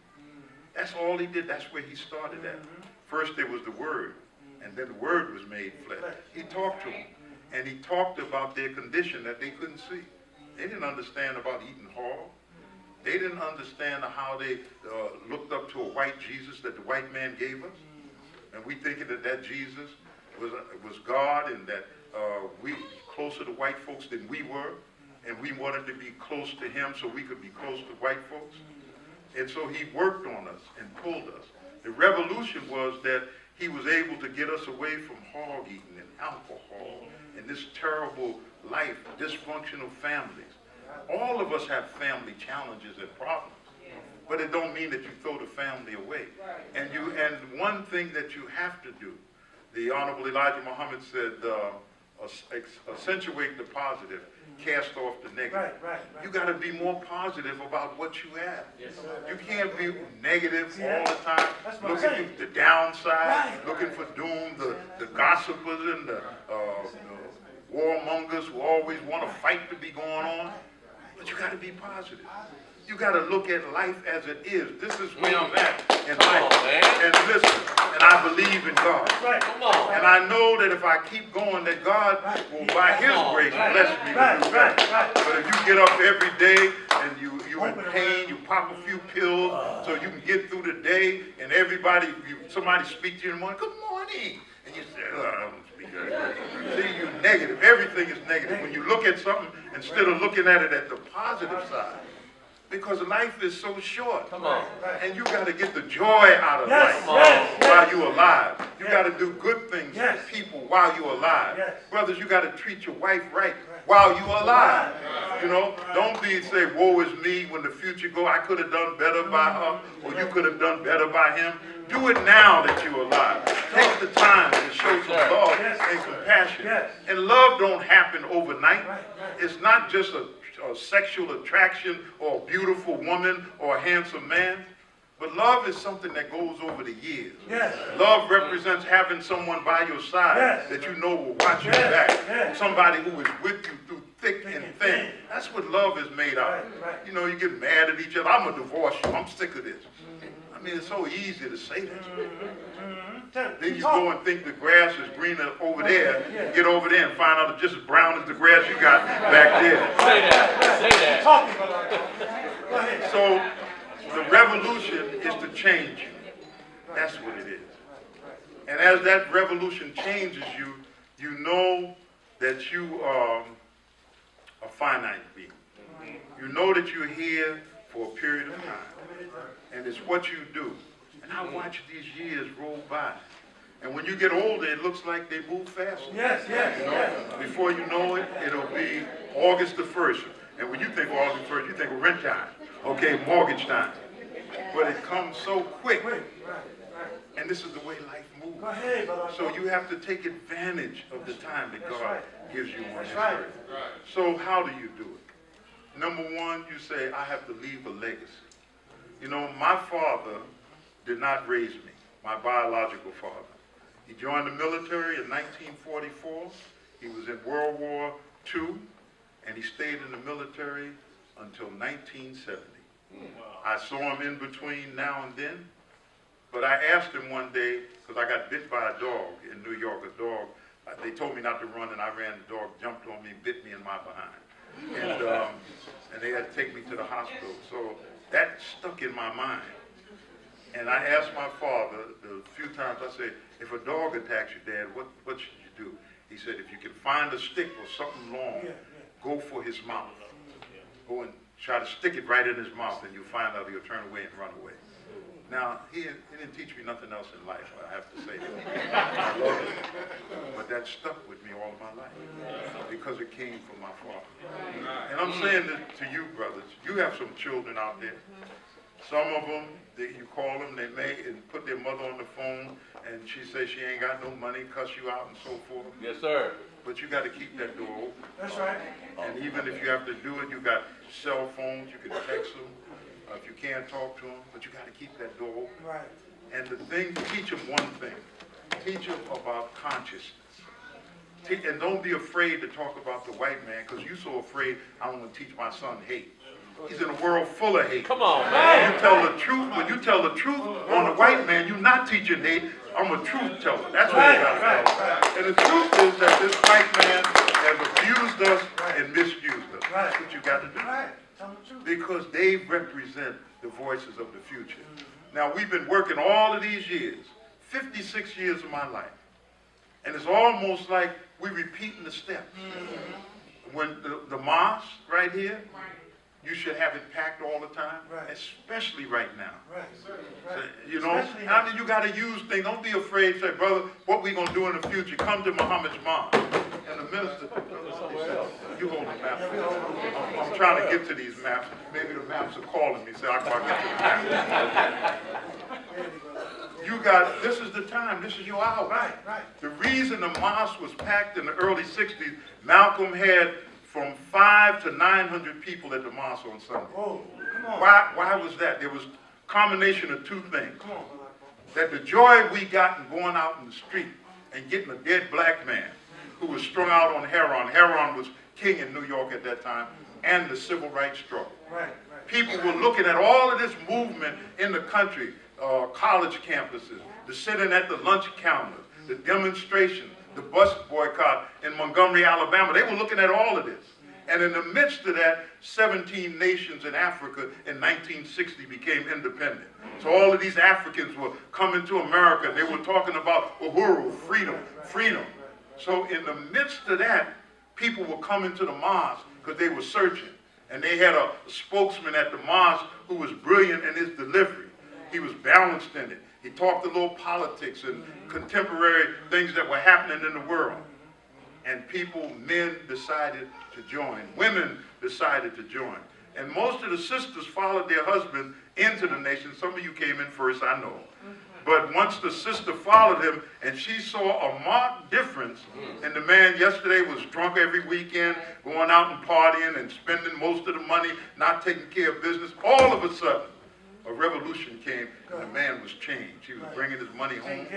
That's all he did. That's where he started at. First there was the Word, and then the Word was made flesh. He talked to them, and he talked about their condition that they couldn't see. They didn't understand about eating hog. They didn't understand how they looked up to a white Jesus that the white man gave us. And we thinking that Jesus was God, and that we closer to white folks than we were, and we wanted to be close to him so we could be close to white folks. And so he worked on us and pulled us. The revolution was that he was able to get us away from hog eating and alcohol and this terrible life, dysfunctional families. All of us have family challenges and problems, but it don't mean that you throw the family away. And one thing that you have to do, the Honorable Elijah Muhammad said, accentuate the positive, cast off the negative. You got to be more positive about what you have. You can't be negative all the time, looking at the downside, looking for doom, the gossipers and the warmongers who always want a fight to be going on. But you got to be positive. You got to look at life as it is. This is where I'm at in life. And listen, and I believe in God. And I know that if I keep going, that God will, by his grace, bless me to do better. But if you get up every day and you're in pain, you pop a few pills so you can get through the day, and somebody speaks to you in the morning, good morning. And you say, oh, I don't speak that. See, you're negative. Everything is negative. When you look at something, instead of looking at it at the positive side, because life is so short. And you got to get the joy out of life while you're alive. You got to do good things for people while you're alive. Brothers, you got to treat your wife right while you're alive. You know, don't say, woe is me, when the future go, I could have done better by her, or you could have done better by him. Do it now that you're alive. Take the time to show some love and compassion. And love don't happen overnight. It's not just a sexual attraction or a beautiful woman or a handsome man, but love is something that goes over the years. Love represents having someone by your side that you know will watch your back, somebody who is with you through thick and thin. That's what love is made out of. You know, you get mad at each other. I'm going to divorce you. I'm sick of this. I mean, it's so easy to say that. Then you go and think the grass is greener over there, get over there and find out it's just as brown as the grass you got back there. Say that. So the revolution is to change you. That's what it is. And as that revolution changes you, you know that you are a finite being. You know that you're here for a period of time. And it's what you do. And I watch these years roll by. And when you get older, it looks like they move faster. Before you know it, it'll be August the 1st. And when you think of August the 1st, you think of rent time. Okay, mortgage time. But it comes so quick. And this is the way life moves. So you have to take advantage of the time that God gives you on this earth. So how do you do it? Number one, you say, I have to leave a legacy. You know, my father did not raise me, my biological father. He joined the military in 1944. He was in World War II, and he stayed in the military until 1970. I saw him in between now and then, but I asked him one day, because I got bit by a dog in New York, a dog. They told me not to run, and I ran. The dog jumped on me and bit me in my behind. And they had to take me to the hospital. So that stuck in my mind. And I asked my father the few times, I said, if a dog attacks you, Dad, what should you do? He said, if you can find a stick or something long, go for his mouth. Go and try to stick it right in his mouth, and you'll find out he'll turn away and run away. Now, he didn't teach me nothing else in life, I have to say that. I love it. But that stuck with me all my life because it came from my father. And I'm saying this to you, brothers. You have some children out there. Some of them, you call them, they may and put their mother on the phone, and she says she ain't got no money, cuss you out and so forth. Yes, sir. But you got to keep that door open. That's right. And even if you have to do it, you got cell phones, you can text them. If you can't talk to them, but you got to keep that door open. Right. And the thing, teach them one thing. Teach them about consciousness. And don't be afraid to talk about the white man, because you're so afraid I don't want to teach my son hate. He's in a world full of hate. Come on, man. You tell the truth. When you tell the truth on the white man, you're not teaching hate. I'm a truth teller. That's what you got to tell. And the truth is that this white man has abused us and misused us. That's what you got to do. Because they represent the voices of the future. Now, we've been working all of these years, 56 years of my life. And it's almost like we're repeating the steps. When the mosque right here, you should have it packed all the time, especially right now. So, you know, I mean, you got to use things. Don't be afraid to say, brother, what we going to do in the future? Come to Muhammad's mosque. And the minister, you hold the map. I'm trying to get to these maps. Maybe the maps are calling me, say, Akbar, get to the map. You got, this is the time, this is your hour. The reason the mosque was packed in the early 60s, Malcolm had from 500 to 900 people at the mosque on Sunday. Oh, come on. Why was that? There was a combination of two things. Come on. That the joy we got in going out in the street and getting a dead black man who was strung out on heroin. Heroin was king in New York at that time, and the civil rights struggle. People were looking at all of this movement in the country, college campuses, the sitting at the lunch counters, the demonstrations, the bus boycott in Montgomery, Alabama. They were looking at all of this. And in the midst of that, 17 nations in Africa in 1960 became independent. So all of these Africans were coming to America. They were talking about uhuru, freedom, freedom. So in the midst of that, people were coming to the mosque because they were searching. And they had a spokesman at the mosque who was brilliant in his delivery. He was balanced in it. He talked a little politics and contemporary things that were happening in the world. And people, men decided to join. Women decided to join. And most of the sisters followed their husband into the nation. Some of you came in first, I know. But once the sister followed him and she saw a marked difference, and the man yesterday was drunk every weekend, going out and partying and spending most of the money, not taking care of business, all of a sudden, a revolution came and the man was changed. He was bringing his money home.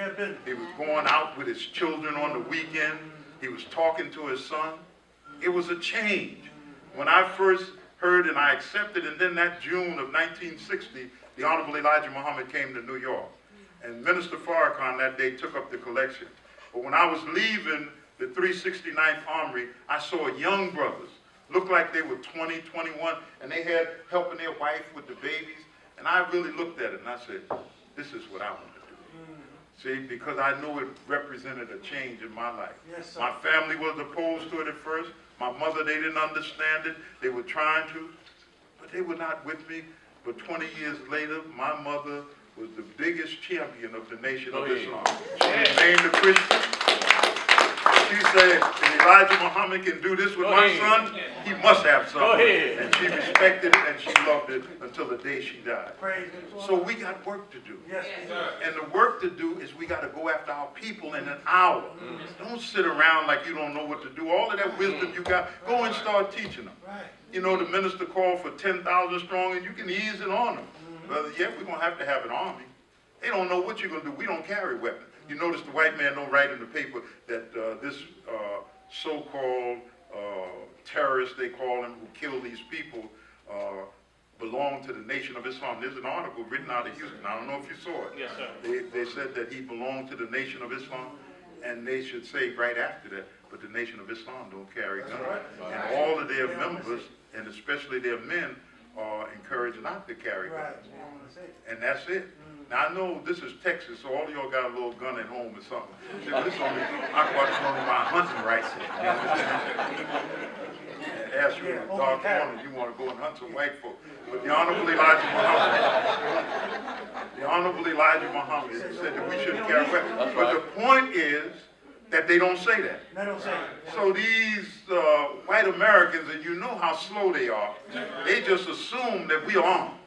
He was going out with his children on the weekend. He was talking to his son. It was a change. When I first heard and I accepted, and then that June of 1960, the Honorable Elijah Muhammad came to New York. And Minister Farrakhan that day took up the collection. But when I was leaving the 369th Armory, I saw young brothers, looked like they were 20, 21, and they had helping their wife with the babies. And I really looked at it and I said, this is what I want to do. See, because I knew it represented a change in my life. Yes, my family was opposed to it at first. My mother, they didn't understand it. They were trying to, but they were not with me. But 20 years later, my mother was the biggest champion of the Nation of Islam. She remained a Christian. she said, if Elijah Muhammad can do this with my son, he must have something. Go ahead. And she respected it and she loved it until the day she died. Praise So we got work to do. Yes, And the work to do is we got to go after our people in an hour. Don't sit around like you don't know what to do. All of that wisdom you got, go and start teaching them. right. You know, the minister called for 10,000 strong, and you can ease it on them. Brother, yeah, we're going to have an army. They don't know what you're going to do. We don't carry weapons. You notice the white man don't write in the paper that this so-called terrorists, they call them, who kill these people, belong to the Nation of Islam. There's an article written out of Houston. I don't know if you saw it. Yes, sir. They said that he belonged to the Nation of Islam, and they should say right after that, but the Nation of Islam don't carry guns. Right. And all of their members, and especially their men, are encouraged not to carry Right. guns. And that's it. Now I know this is Texas, so all of y'all got a little gun at home or something. This only, Akbar is only my hunting rights. You understand? Ask you in a dark corner, you want to go and hunt some white folk. But the Honorable Elijah Muhammad said that we shouldn't carry weapons. But the point is that they don't say that. They don't say it. So these white Americans, and you know how slow they are, they just assume that we are armed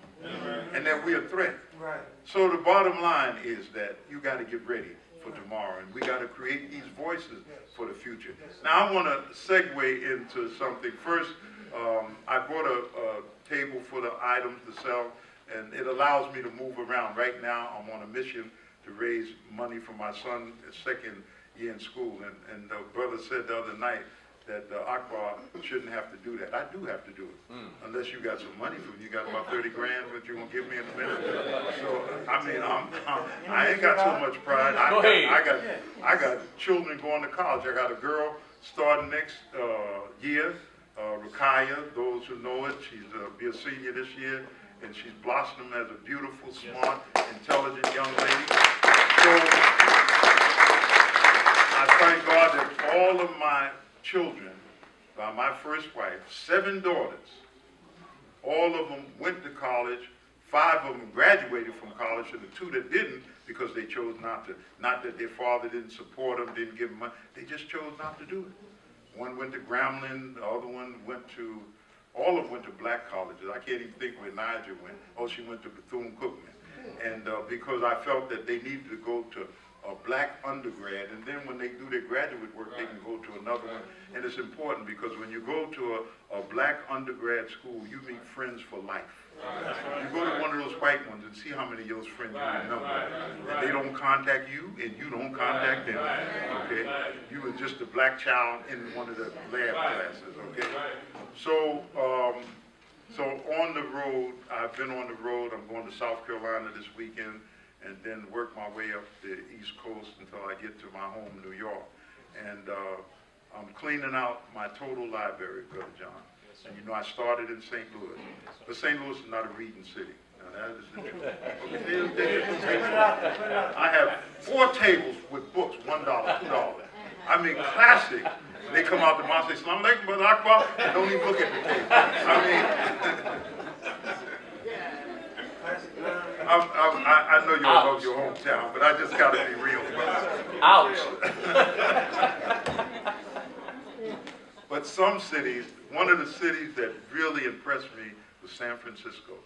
and that we are a threat. Right. So the bottom line is that you got to get ready for tomorrow, and we got to create these voices for the future. Now I want to segue into something. First, I bought a table for the items to sell, and it allows me to move around. Right now, I'm on a mission to raise money for my son, his second year in school, and the brother said the other night that Akbar shouldn't have to do that. I do have to do it, unless you got some money for me. You got about 30 grand that you're gonna give me in a minute. So I mean, I ain't got so much pride. I got children going to college. I got a girl starting next year, Rakaya. Those who know it, she's be a senior this year, and she's blossomed as a beautiful, smart, intelligent young lady. So I thank God that all of my children by my first wife, 7 daughters, all of them went to college. 5 of them graduated from college, and the 2 that didn't because they chose not to. Not that their father didn't support them, didn't give them money. They just chose not to do it. One went to Grambling, the other one went to, all of them went to black colleges. I can't even think where Niger went. Oh, she went to Bethune-Cookman. And because I felt that they needed to go to a black undergrad, and then when they do their graduate work, they can go to another one. And it's important because when you go to a black undergrad school, you meet friends for life. You go to one of those white ones and see how many of those friends you remember. And they don't contact you, and you don't contact them. Okay? You were just a black child in one of the lab classes. Okay? So, so on the road, I've been on the road. I'm going to South Carolina this weekend, and then work my way up the East Coast until I get to my home, New York. And I'm cleaning out my total library, Brother John. And you know, I started in St. Louis. But St. Louis is not a reading city. Now, that is the truth. I have 4 tables with books, $1, $2. I mean, classic. They come out the mosque and say, "Salaam alaikum, Brother Akbar," and don't even look at the table. I know you all love your hometown, but I just got to be real. Ouch. But some cities, one of the cities that really impressed me was San Francisco.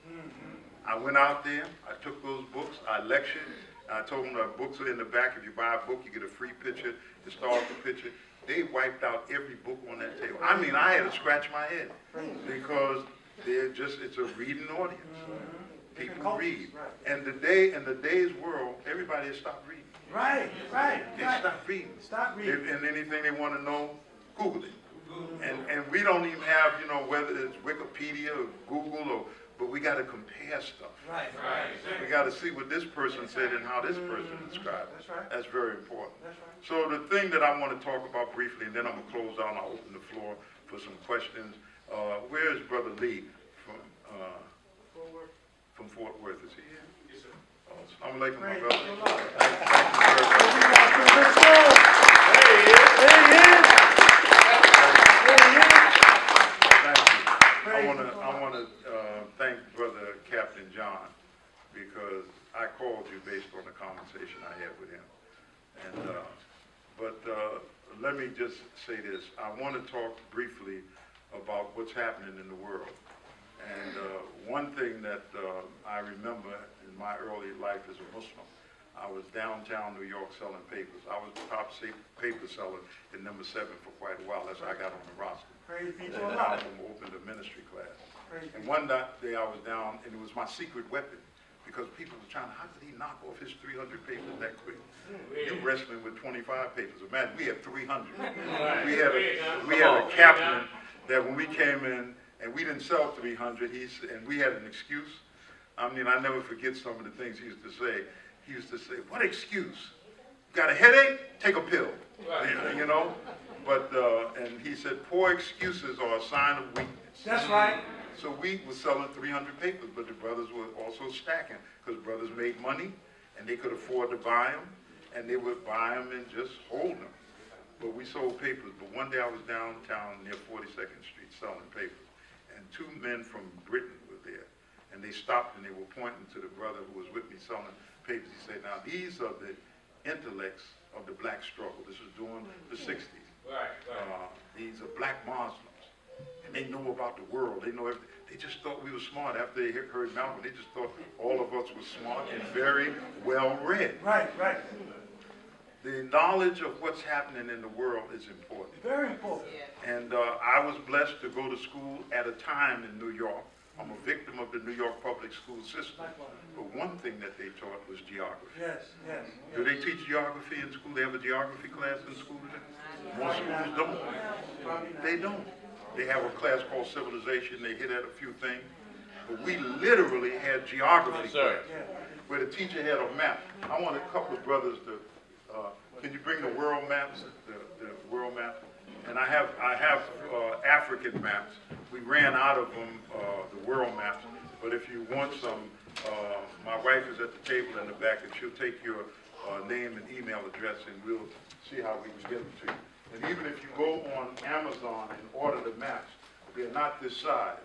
I went out there, I took those books, I lectured, and I told them the books are in the back. If you buy a book, you get a free picture, historical picture. They wiped out every book on that table. I mean, I had to scratch my head because it's a reading audience. People read. And in the day's world, everybody has stopped reading. Right. They stopped reading. Stop reading. And anything they want to know, Google it. And we don't even have, you know, whether it's Wikipedia or Google, but we got to compare stuff. Right. We got to see what this person said and how this person described it. That's right. That's very important. That's right. So the thing that I want to talk about briefly, and then I'm going to close out and I'll open the floor for some questions. Where is Brother Lee from Fort Worth? Is he here? Yes, sir. Assalamu alaikum, my brother. There he is. I want to thank Brother Captain John because I called you based on the conversation I had with him. And but let me just say this. I want to talk briefly about what's happening in the world. And one thing that I remember in my early life as a Muslim, I was downtown New York selling papers. I was the top paper seller in number 7 for quite a while. That's how I got on the roster. Praise be to And Allah. I opened a ministry class. Praise And be. one day I was down, and it was my secret weapon, because people were trying, how did he knock off his 300 papers that quick? You wrestling with 25 papers. Imagine, we had 300. We had a captain that when we came in, and we didn't sell 300, and we had an excuse. I mean, I never forget some of the things he used to say. He used to say, what excuse? Got a headache? Take a pill. You know? But, and he said, poor excuses are a sign of weakness. That's right. So we were selling 300 papers, but the brothers were also stacking, because brothers made money, and they could afford to buy them, and they would buy them and just hold them. But we sold papers. But one day I was downtown near 42nd Street selling papers, and 2 men from Britain were there, and they stopped and they were pointing to the brother who was with me selling papers. He said, now these are the intellects of the black struggle. This was during the 60s. These are black Muslims, and they know about the world. They know everything. They just thought we were smart. After they heard Malcolm, they just thought all of us were smart and very well read. Right, right. The knowledge of what's happening in the world is important. Very important. And I was blessed to go to school at a time in New York. I'm a victim of the New York public school system. But one thing that they taught was geography. Yes, yes. Do they teach geography in school? They have a geography class in school today? Most schools don't. They don't. They have a class called civilization. They hit at a few things. But we literally had geography class where the teacher had a map. I want a couple of brothers to, can you bring the world maps, the world map? And I have African maps. We ran out of them, the world maps. But if you want some, my wife is at the table in the back, and she'll take your name and email address, and we'll see how we can get them to you. And even if you go on Amazon and order the maps, they're not this size.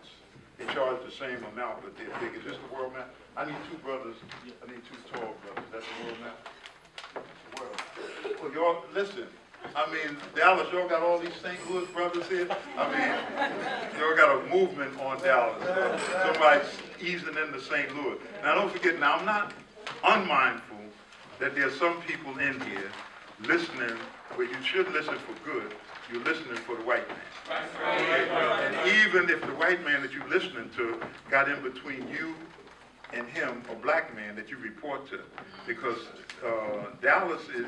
They charge the same amount, but they're big. Is this the world map? I need 2 brothers. I need 2 tall brothers. That's the world map? The world. Well, y'all, listen. I mean, Dallas, y'all got all these St. Louis brothers here. I mean, y'all got a movement on Dallas. Somebody's easing into St. Louis. Now, don't forget, now, I'm not unmindful that there's some people in here listening where you should listen for good. You're listening for the white man. And even if the white man that you're listening to got in between you and him, a black man that you report to, because Dallas is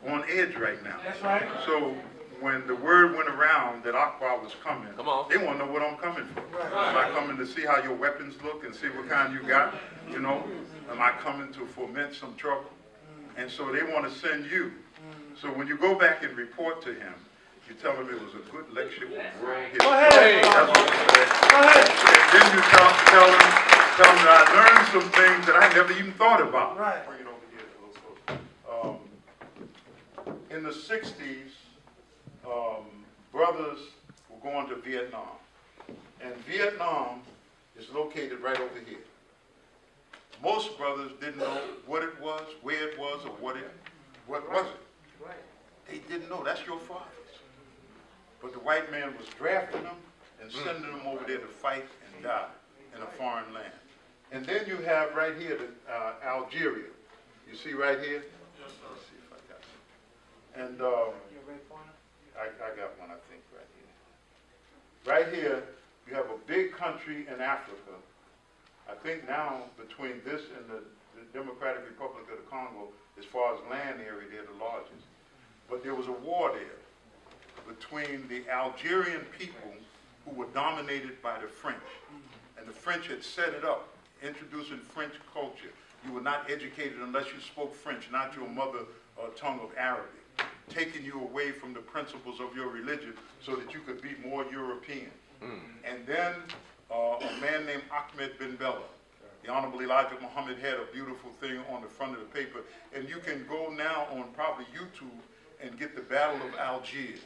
on edge right now. That's right. So when the word went around that Akbar was coming, they want to know what I'm coming for. Am I coming to see how your weapons look and see what kind you got? You know, am I coming to foment some trouble? And so they want to send you. So when you go back and report to him, you tell him it was a good lecture on world history. Go ahead. That's what you say. Go ahead. And then you tell him that I learned some things that I never even thought about. Right. Bring it over here a little closer. In the 60s, brothers were going to Vietnam. And Vietnam is located right over here. Most brothers didn't know what it was, where it was, or what was it. They didn't know. That's your fathers. But the white man was drafting them and sending them over there to fight and die in a foreign land. And then you have right here Algeria. You see right here? Yes, sir. Let's see if I got it. And I got one, I think, right here. Right here, you have a big country in Africa. I think now between this and the Democratic Republic of the Congo, as far as land area, they're the largest. But there was a war there between the Algerian people who were dominated by the French. And the French had set it up, introducing French culture. You were not educated unless you spoke French, not your mother tongue of Arabic, taking you away from the principles of your religion so that you could be more European. And then a man named Ahmed bin Bella, the Honorable Elijah Muhammad, had a beautiful thing on the front of the paper. And you can go now on probably YouTube and get the Battle of Algiers.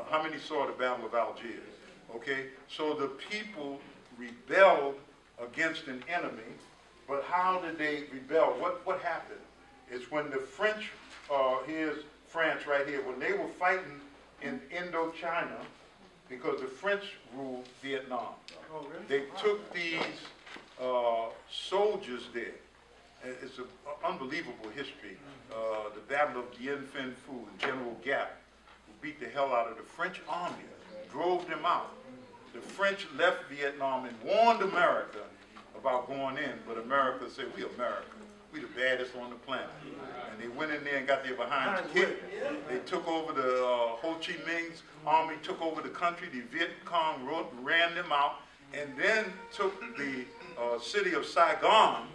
How many saw the Battle of Algiers? Okay, so the people rebelled against an enemy, but how did they rebel? What happened is when the French, here's France right here. When they were fighting in Indochina, because the French ruled Vietnam, Oh, really? they took these soldiers there. And it's an unbelievable history. The Battle of Dien Phu and General Gap, who beat the hell out of the French army, drove them out. The French left Vietnam and warned America about going in, but America said, we America. We the baddest on the planet. And they went in there and got their behind kicked. They took over the Ho Chi Minh's army, took over the country. The Viet Cong ran them out, and then took the city of Saigon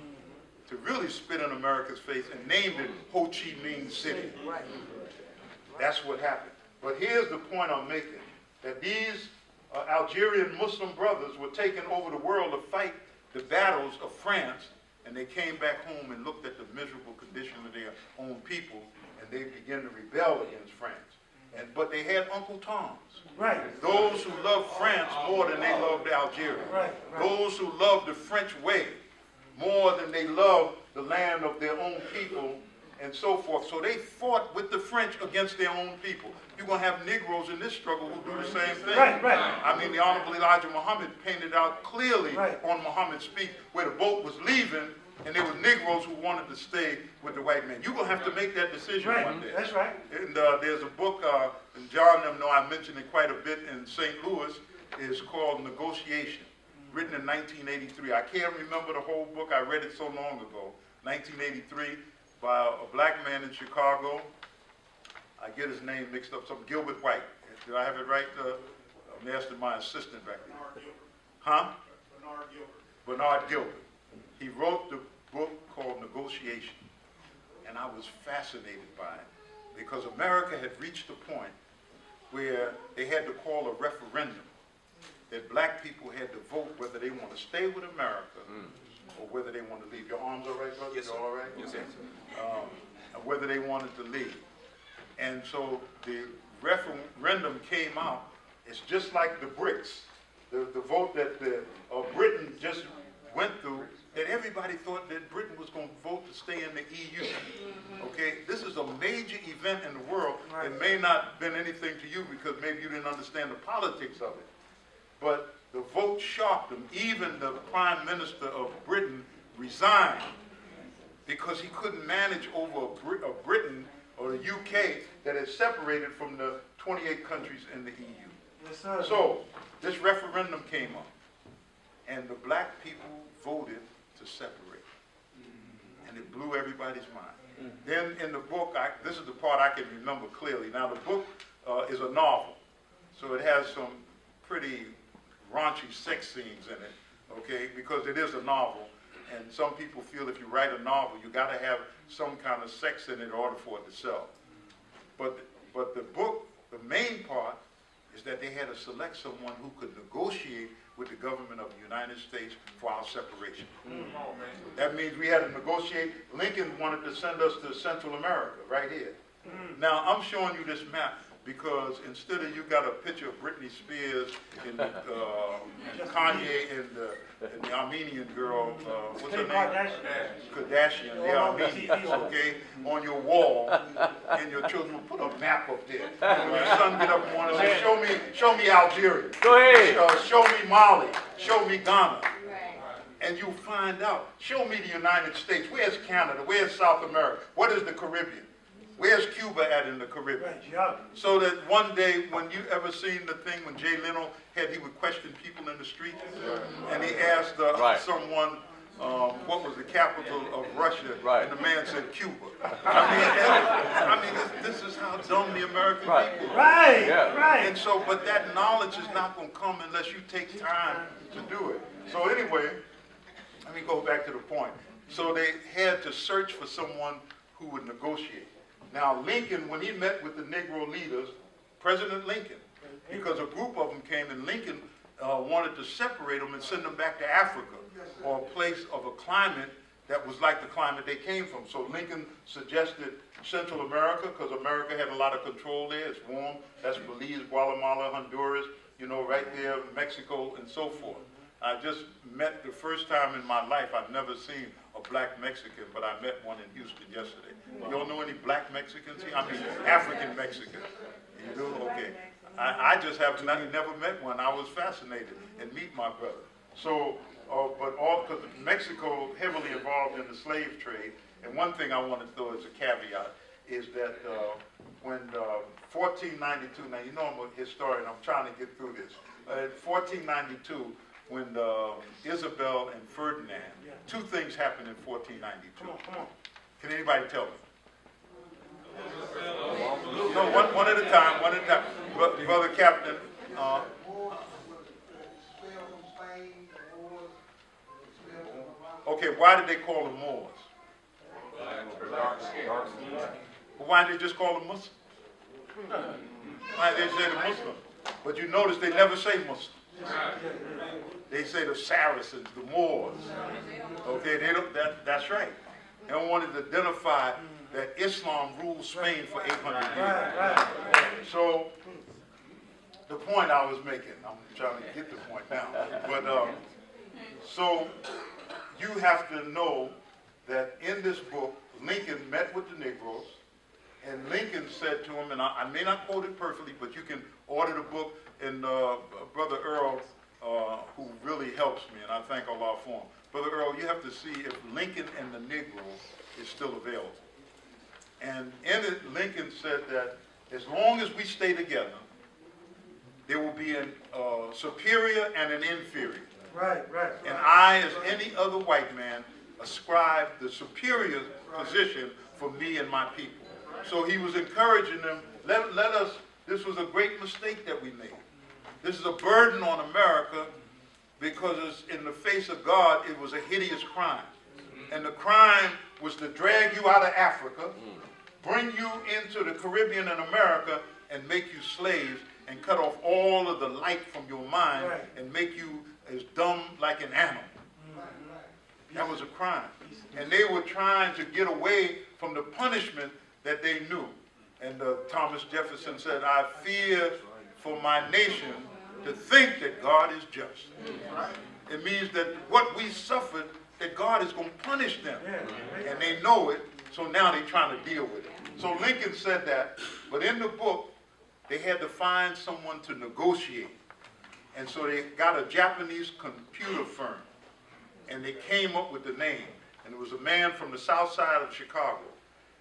to really spit in America's face and named it Ho Chi Minh City. That's what happened. But here's the point I'm making, that these Algerian Muslim brothers were taken over the world to fight the battles of France, and they came back home and looked at the miserable condition of their own people, and they began to rebel against France. But they had Uncle Toms. Right. Those who loved France more than they loved Algeria. Right. Those who loved the French way more than they loved the land of their own people, and so forth. So they fought with the French against their own people. You're going to have Negroes in this struggle who do the same thing. Right. I mean, the Honorable Elijah Muhammad painted out clearly Right. on Muhammad's speech where the boat was leaving, and there were Negroes who wanted to stay with the white man. You're going to have to make that decision Right. one day. That's right. And there's a book, and John and them know I mentioned it quite a bit in St. Louis. It's called Negotiation, written in 1983. I can't remember the whole book. I read it so long ago. 1983, by a black man in Chicago. I get his name mixed up. Something Gilbert White. Did I have it right? Master, my assistant back there. Bernard Gilbert. Huh? Bernard Gilbert. Bernard Gilbert. He wrote the book called Negotiation, and I was fascinated by it because America had reached a point where they had to call a referendum that black people had to vote whether they want to stay with America or whether they want to leave. Your arms all right, brother? Yes, sir. You all right? Yes, Okay. Whether they wanted to leave. And so the referendum came out. It's just like the BRICS, the vote that Britain just went through, that everybody thought that Britain was going to vote to stay in the EU. Okay, this is a major event in the world. It may not have been anything to you because maybe you didn't understand the politics of it. But the vote shocked them. Even the Prime Minister of Britain resigned because he couldn't manage over a Britain or the UK that had separated from the 28 countries in the EU. Yes, sir. So this referendum came up, and the black people voted to separate, and it blew everybody's mind. Then in the book, this is the part I can remember clearly. Now the book is a novel, so it has some pretty raunchy sex scenes in it, okay, because it is a novel, and some people feel if you write a novel, you got to have some kind of sex in it in order for it to sell. But the book, the main part, is that they had to select someone who could negotiate with the government of the United States for our separation. That means we had to negotiate. Lincoln wanted to send us to Central America, right here. Now, I'm showing you this map because instead of you got a picture of Britney Spears and Kanye and the Armenian girl, what's her name? Kardashian, the Armenian, okay, on your wall, and your children will put a map up there. And when your son get up in the morning and say, show me Algeria. Go ahead. Show me Mali. Show me Ghana. And you'll find out. Show me the United States. Where's Canada? Where's South America? What is the Caribbean? Where's Cuba at in the Caribbean? So that one day, when you ever seen the thing when Jay Leno he would question people in the street, and he asked someone, what was the capital of Russia? Right. And the man said Cuba. I mean, this is how dumb the American people are. Right. Yeah. Right. And so, but that knowledge is not going to come unless you take time to do it. So anyway, let me go back to the point. So they had to search for someone who would negotiate. Now, Lincoln, when he met with the Negro leaders, President Lincoln, because a group of them came and Lincoln wanted to separate them and send them back to Africa or a place of a climate that was like the climate they came from. So Lincoln suggested Central America because America had a lot of control there. It's warm. That's Belize, Guatemala, Honduras, you know, right there, Mexico, and so forth. I just met the first time in my life, I've never seen a a black Mexican, but I met one in Houston yesterday. Y'all know any black Mexicans here? I mean, African Mexicans. You do? Okay. I just have never met one. I was fascinated and meet my brother. So, but because Mexico heavily involved in the slave trade, and one thing I want to throw as a caveat is that when 1492, now you know I'm a historian, I'm trying to get through this. 1492, when Isabel and Ferdinand, two things happened in 1492. Come on. Can anybody tell me? No, one at a time, one at a time. Brother Captain. Okay, why did they call them Moors? Why did they just call them Muslims? Why did they say the Muslim? But you notice they never say Muslim. They say the Saracens, the Moors. Okay, they don't, that's right. They don't want to identify that Islam ruled Spain for 800 years. So, the point I was making, I'm trying to get the point now, but so you have to know that in this book, Lincoln met with the Negroes, and Lincoln said to him, and I may not quote it perfectly, but you can order the book, and Brother Earl, who really helps me, and I thank Allah for him. Brother Earl, you have to see if Lincoln and the Negro is still available. And in it, Lincoln said that as long as we stay together, there will be a superior and an inferior. Right. And I, as any other white man, ascribe the superior position for me and my people. So he was encouraging them, let us, this was a great mistake that we made. This is a burden on America because in the face of God, it was a hideous crime. And the crime was to drag you out of Africa, bring you into the Caribbean and America, and make you slaves and cut off all of the light from your mind and make you as dumb like an animal. That was a crime. And they were trying to get away from the punishment that they knew. And Thomas Jefferson said, I fear for my nation to think that God is just. It means that what we suffered, that God is going to punish them. And they know it, so now they're trying to deal with it. So Lincoln said that, but in the book, they had to find someone to negotiate. And so they got a Japanese computer firm, and they came up with the name. And it was a man from the south side of Chicago.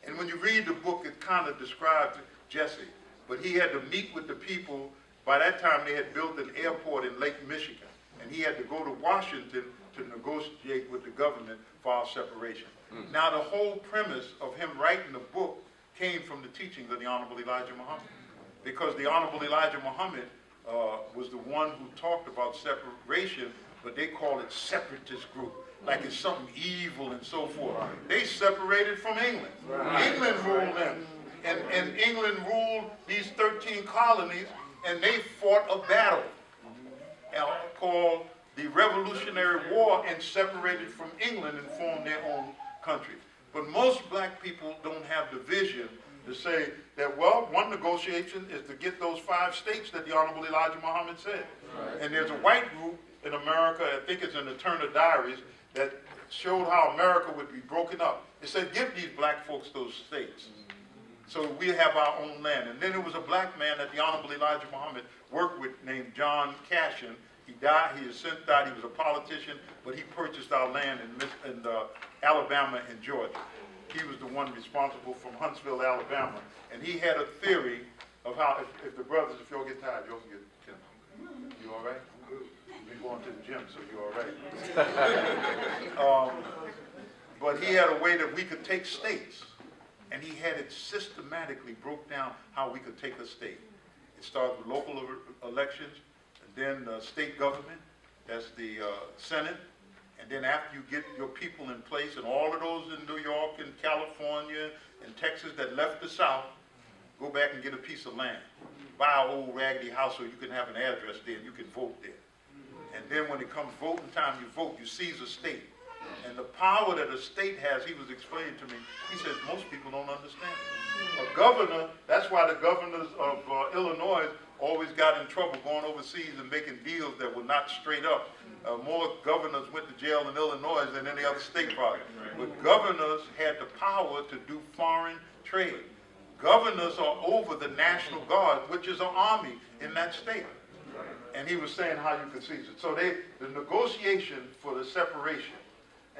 And when you read the book, it kind of describes Jesse. But he had to meet with the people. By that time, they had built an airport in Lake Michigan. And he had to go to Washington to negotiate with the government for our separation. Now, the whole premise of him writing the book came from the teachings of the Honorable Elijah Muhammad. Because the Honorable Elijah Muhammad was the one who talked about separation, but they call it separatist group, like it's something evil and so forth. They separated from England. England ruled them. And England ruled these 13 colonies, and they fought a battle called the Revolutionary War and separated from England and formed their own country. But most black people don't have the vision to say that, well, one negotiation is to get those 5 states that the Honorable Elijah Muhammad said. And there's a white group in America, I think it's in the Turner Diaries, that showed how America would be broken up. It said, give these black folks those states so we have our own land. And then there was a black man that the Honorable Elijah Muhammad worked with named John Cashin. He died, he has since died, he was a politician, but he purchased our land in Alabama and Georgia. He was the one responsible from Huntsville, Alabama. And he had a theory of how, if the brothers, if y'all get tired, y'all can get 10. You all right? You've been going to the gym, so you all right. But he had a way that we could take states. And he had it systematically broke down how we could take a state. It started with local elections, and then state government, that's the Senate. And then after you get your people in place, and all of those in New York and California and Texas that left the South, go back and get a piece of land. Buy an old raggedy house so you can have an address there and you can vote there. And then when it comes voting time, you vote, you seize a state. And the power that a state has, he was explaining to me, he says most people don't understand it. A governor, that's why the governors of Illinois always got in trouble going overseas and making deals that were not straight up. More governors went to jail in Illinois than any other state probably. But governors had the power to do foreign trade. Governors are over the National Guard, which is an army in that state. And he was saying how you could seize it. So the negotiation for the separation.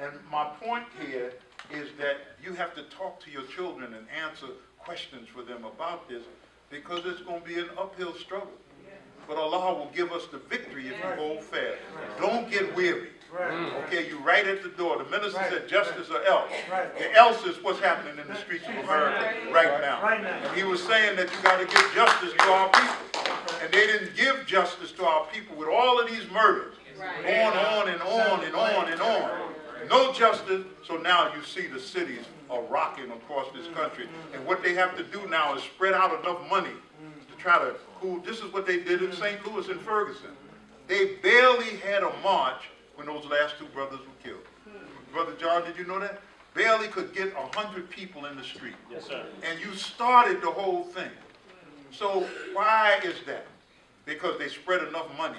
And my point here is that you have to talk to your children and answer questions for them about this, because it's going to be an uphill struggle. But Allah will give us the victory if you hold fast. Don't get weary. Okay, you right at the door. The minister said justice or else. The else is what's happening in the streets of America right now. And he was saying that you got to give justice to our people. And they didn't give justice to our people with all of these murders. Going on and on and on and on. No justice. So now you see the cities are rocking across this country. And what they have to do now is spread out enough money to try to cool. This is what they did in St. Louis and Ferguson. They barely had a march when those last two brothers were killed. Brother John, did you know that? Barely could get 100 people in the street. Yes, sir. And you started the whole thing. So why is that? Because they spread enough money.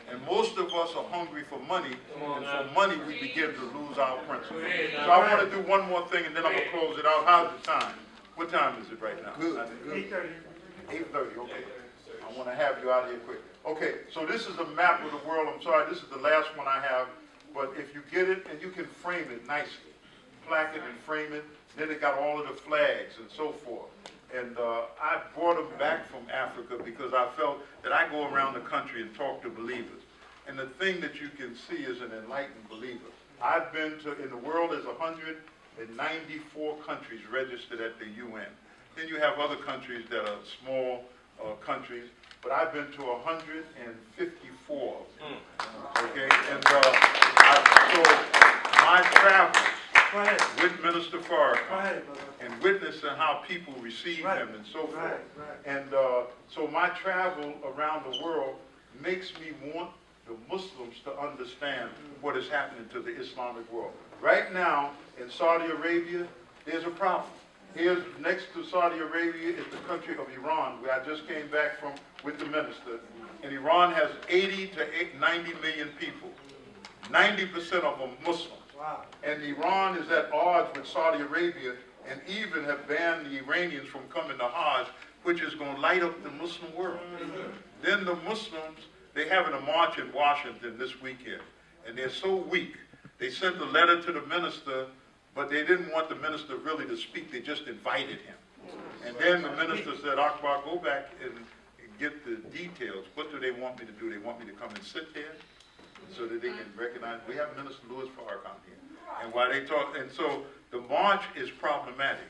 And most of us are hungry for money, and for money we begin to lose our principles. So I want to do one more thing, and then I'm going to close it out. How's the time? What time is it right now? Good. 8:30. 8:30, okay. I want to have you out here quick. Okay, so this is a map of the world. I'm sorry, this is the last one I have, but if you get it, and you can frame it nicely, plaque it and frame it, then it got all of the flags and so forth. And I brought them back from Africa because I felt that I go around the country and talk to believers. And the thing that you can see is an enlightened believer. I've been to, in the world, there's 194 countries registered at the UN. Then you have other countries that are small countries, but I've been to 154 of them. Okay, and so my travels with Minister Farrakhan and witnessing how people receive him and so forth. And so my travel around the world makes me want the Muslims to understand what is happening to the Islamic world. Right now in Saudi Arabia, there's a problem. Here's next to Saudi Arabia is the country of Iran, where I just came back from with the minister. And Iran has 80 to 90 million people. 90% of them Muslims. Wow. And Iran is at odds with Saudi Arabia and even have banned the Iranians from coming to Hajj, which is going to light up the Muslim world. Then the Muslims, they're having a march in Washington this weekend, and they're so weak. They sent a letter to the minister, but they didn't want the minister really to speak. They just invited him. And then the minister said, Akbar, go back and get the details. What do they want me to do? They want me to come and sit there so that they can recognize. We have Minister Louis Farrakhan here. And while they talk, and so the march is problematic.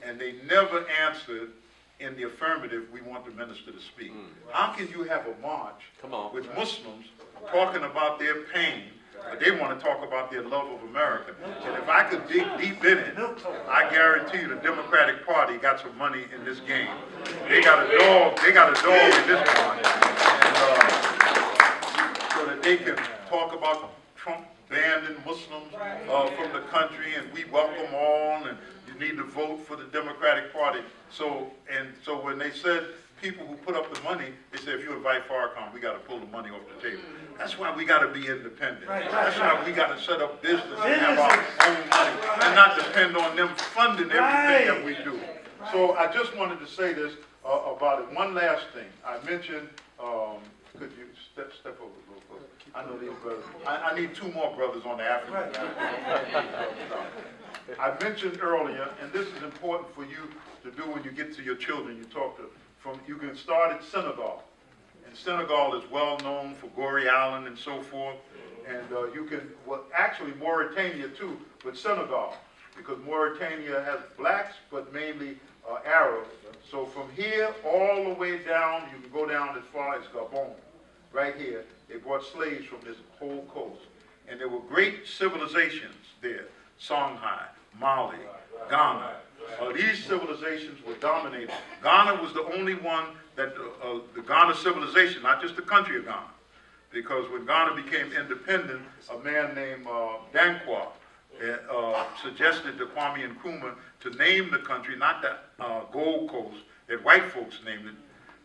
And they never answered in the affirmative, we want the minister to speak. How can you have a march with Muslims talking about their pain, but they want to talk about their love of America? And if I could dig deep in it, I guarantee you the Democratic Party got some money in this game. They got a dog in this march. And, so that they can talk about Trump banning Muslims from the country, and we welcome all, and you need to vote for the Democratic Party. So when they said people who put up the money, they said, if you invite Farrakhan, we got to pull the money off the table. That's why we got to be independent. That's why we got to set up business and have our own money and not depend on them funding everything that we do. So I just wanted to say this about it. One last thing. I mentioned, could you step over a little closer? I know these brothers. I need two more brothers on the African side. I mentioned earlier, and this is important for you to do when you get to your children, you talk to, you can start at Senegal. And Senegal is well known for Gorée Island and so forth. And you can, well, actually Mauritania too, but Senegal, because Mauritania has blacks, but mainly Arabs. So from here all the way down, you can go down as far as Gabon. Right here, they brought slaves from this whole coast. And there were great civilizations there. Songhai, Mali, Ghana. These civilizations were dominated. Ghana was the only one that the Ghana civilization, not just the country of Ghana, because when Ghana became independent, a man named Dankwa suggested to Kwame Nkrumah to name the country, not the Gold Coast, that white folks named it,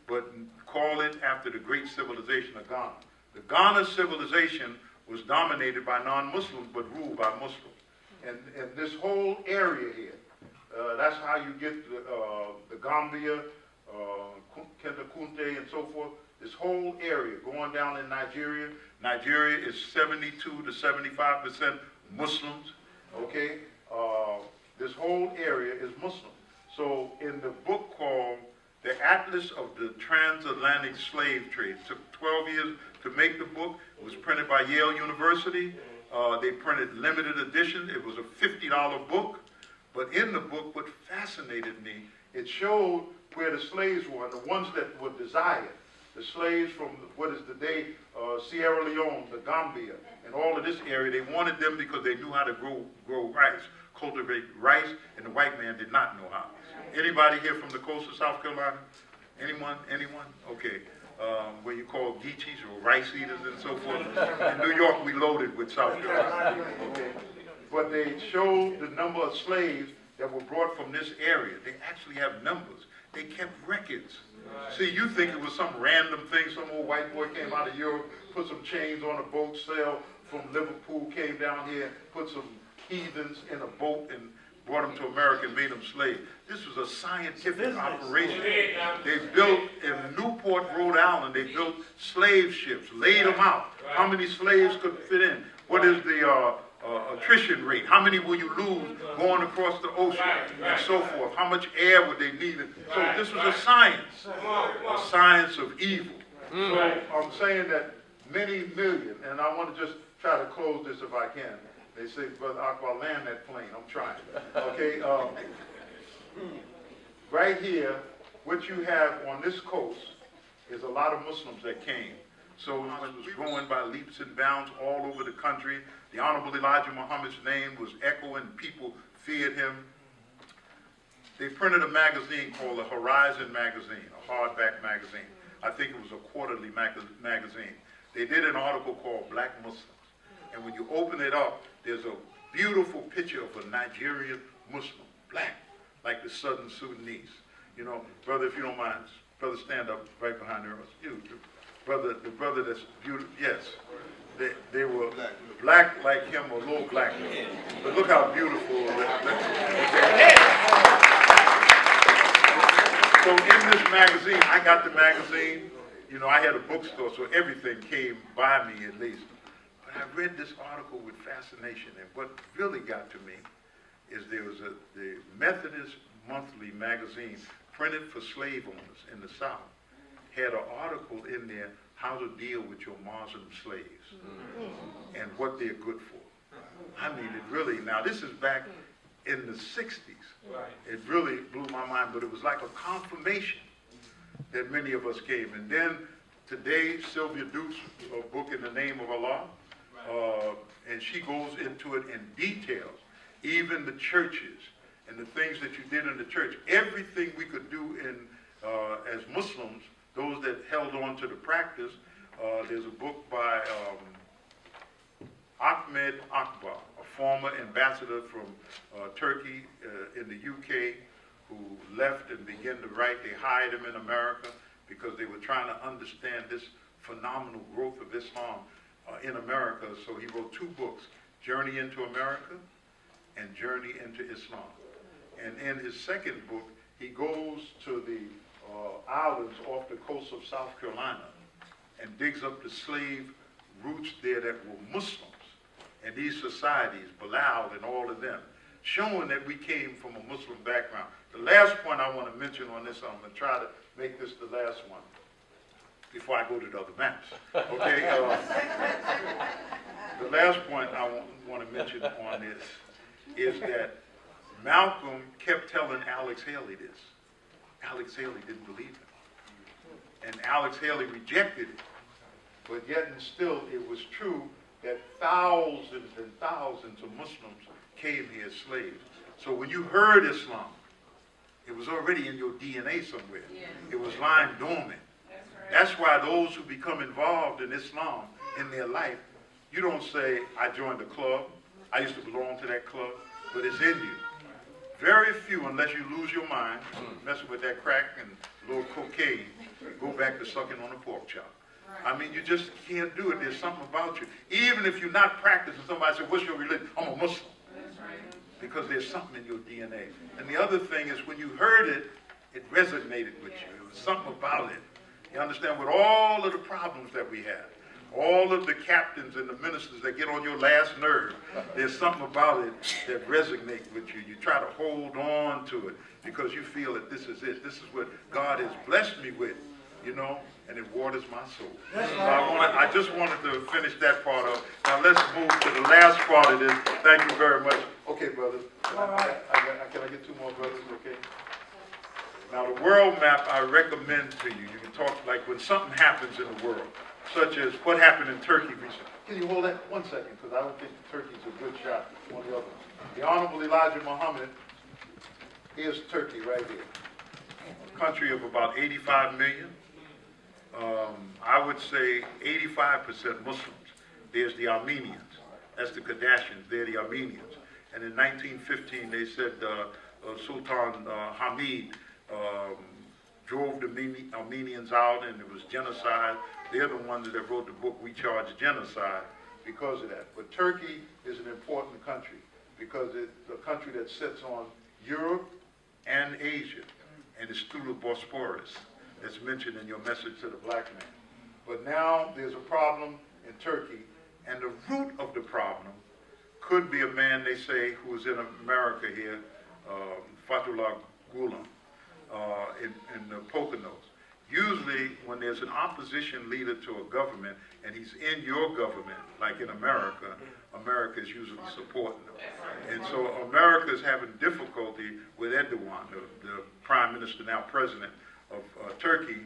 but call it after the great civilization of Ghana. The Ghana civilization was dominated by non-Muslims but ruled by Muslims. And this whole area here, that's how you get the Gambia, Kenta Kunte and so forth. This whole area going down in Nigeria. Nigeria is 72 to 75% Muslims, okay? This whole area is Muslim. So in the book called The Atlas of the Transatlantic Slave Trade, it took 12 years to make the book. It was printed by Yale University. They printed limited edition. It was a $50 book. But in the book, what fascinated me, it showed where the slaves were, and the ones that were desired. The slaves from what is today Sierra Leone, the Gambia, and all of this area, they wanted them because they knew how to grow rice, cultivate rice, and the white man did not know how. Anybody here from the coast of South Carolina? Anyone? Anyone? Okay. Where you call geechees or rice eaters and so forth. In New York, we loaded with South Carolina. Okay. But they showed the number of slaves that were brought from this area. They actually have numbers. They kept records. See, you think it was some random thing, some old white boy came out of Europe, put some chains on a boat, sailed from Liverpool, came down here, put some heathens in a boat and brought them to America and made them slaves. This was a scientific operation. They built in Newport, Rhode Island, they built slave ships, laid them out. How many slaves could fit in? What is the attrition rate? How many will you lose going across the ocean and so forth? How much air would they need? So this was a science of evil. So I'm saying that many million, and I want to just try to close this if I can. They say, Brother Akbar, land that plane. I'm trying. Okay. Right here, what you have on this coast is a lot of Muslims that came. So it was growing by leaps and bounds all over the country. The Honorable Elijah Muhammad's name was echoing. People feared him. They printed a magazine called the Horizon Magazine, a hardback magazine. I think it was a quarterly magazine. They did an article called Black Muslims. And when you open it up, there's a beautiful picture of a Nigerian Muslim, black, like the Southern Sudanese. You know, brother, if you don't mind, brother, stand up right behind there. You, the brother that's beautiful, yes. They were black like him, or a little black. But look how beautiful. So in this magazine, I got the magazine. You know, I had a bookstore, so everything came by me at least. But I read this article with fascination, and what really got to me is there was the Methodist Monthly magazine printed for slave owners in the South had an article in there how to deal with your Muslim slaves and what they're good for. I mean, it really, now this is back in the 60s. It really blew my mind, but it was like a confirmation that many of us came. And then today, Sylvia Duke's book, In the Name of Allah, and she goes into it in details, even the churches and the things that you did in the church. Everything we could do in as Muslims, those that held on to the practice. There's a book by Ahmed Akbar, a former ambassador from Turkey in the UK, who left and began to write. They hired him in America because they were trying to understand this phenomenal growth of Islam in America. So he wrote two books, Journey into America and Journey into Islam. And in his second book, he goes to the islands off the coast of South Carolina and digs up the slave roots there that were Muslims. And these societies, Bilal and all of them, showing that we came from a Muslim background. The last point I want to mention on this, I'm going to try to make this the last one before I go to the other maps. Okay? The last point I want to mention on this is that Malcolm kept telling Alex Haley this. Alex Haley didn't believe him. And Alex Haley rejected it. But yet and still, it was true that thousands and thousands of Muslims came here as slaves. So when you heard Islam, it was already in your DNA somewhere. Yeah. It was lying dormant. That's why those who become involved in Islam in their life, you don't say, I joined the club, I used to belong to that club, but it's in you. Very few, unless you lose your mind, messing with that crack and a little cocaine, go back to sucking on a pork chop. I mean, you just can't do it. There's something about you. Even if you're not practicing, somebody says, what's your religion? I'm a Muslim. Because there's something in your DNA. And the other thing is when you heard it, it resonated with you. There was something about it. You understand, with all of the problems that we have, all of the captains and the ministers that get on your last nerve, there's something about it that resonates with you. You try to hold on to it because you feel that this is it. This is what God has blessed me with, you know, and it waters my soul. So I just wanted to finish that part up. Now let's move to the last part of this. Thank you very much. Okay, brothers. Can I get two more brothers, okay? Now the world map I recommend to you. You can talk like when something happens in the world, such as what happened in Turkey recently. Can you hold that 1 second? Because I don't think Turkey's a good shot. One of the others. The Honorable Elijah Muhammad, here's Turkey right here. A country of about 85 million. I would say 85% Muslims. There's the Armenians. That's the Kardashians. They're the Armenians. And in 1915, they said Sultan Hamid drove the Armenians out, and it was genocide. They're the ones that wrote the book, We Charge Genocide, because of that. But Turkey is an important country because it's a country that sits on Europe and Asia, and it's through the Bosporus that's mentioned in your message to the black man. But now there's a problem in Turkey, and the root of the problem could be a man, they say, who is in America here, Fethullah Gulen, in the Poconos. Usually, when there's an opposition leader to a government, and he's in your government, like in America, America is usually supporting them. And so America is having difficulty with Erdogan, the prime minister, now president of Turkey,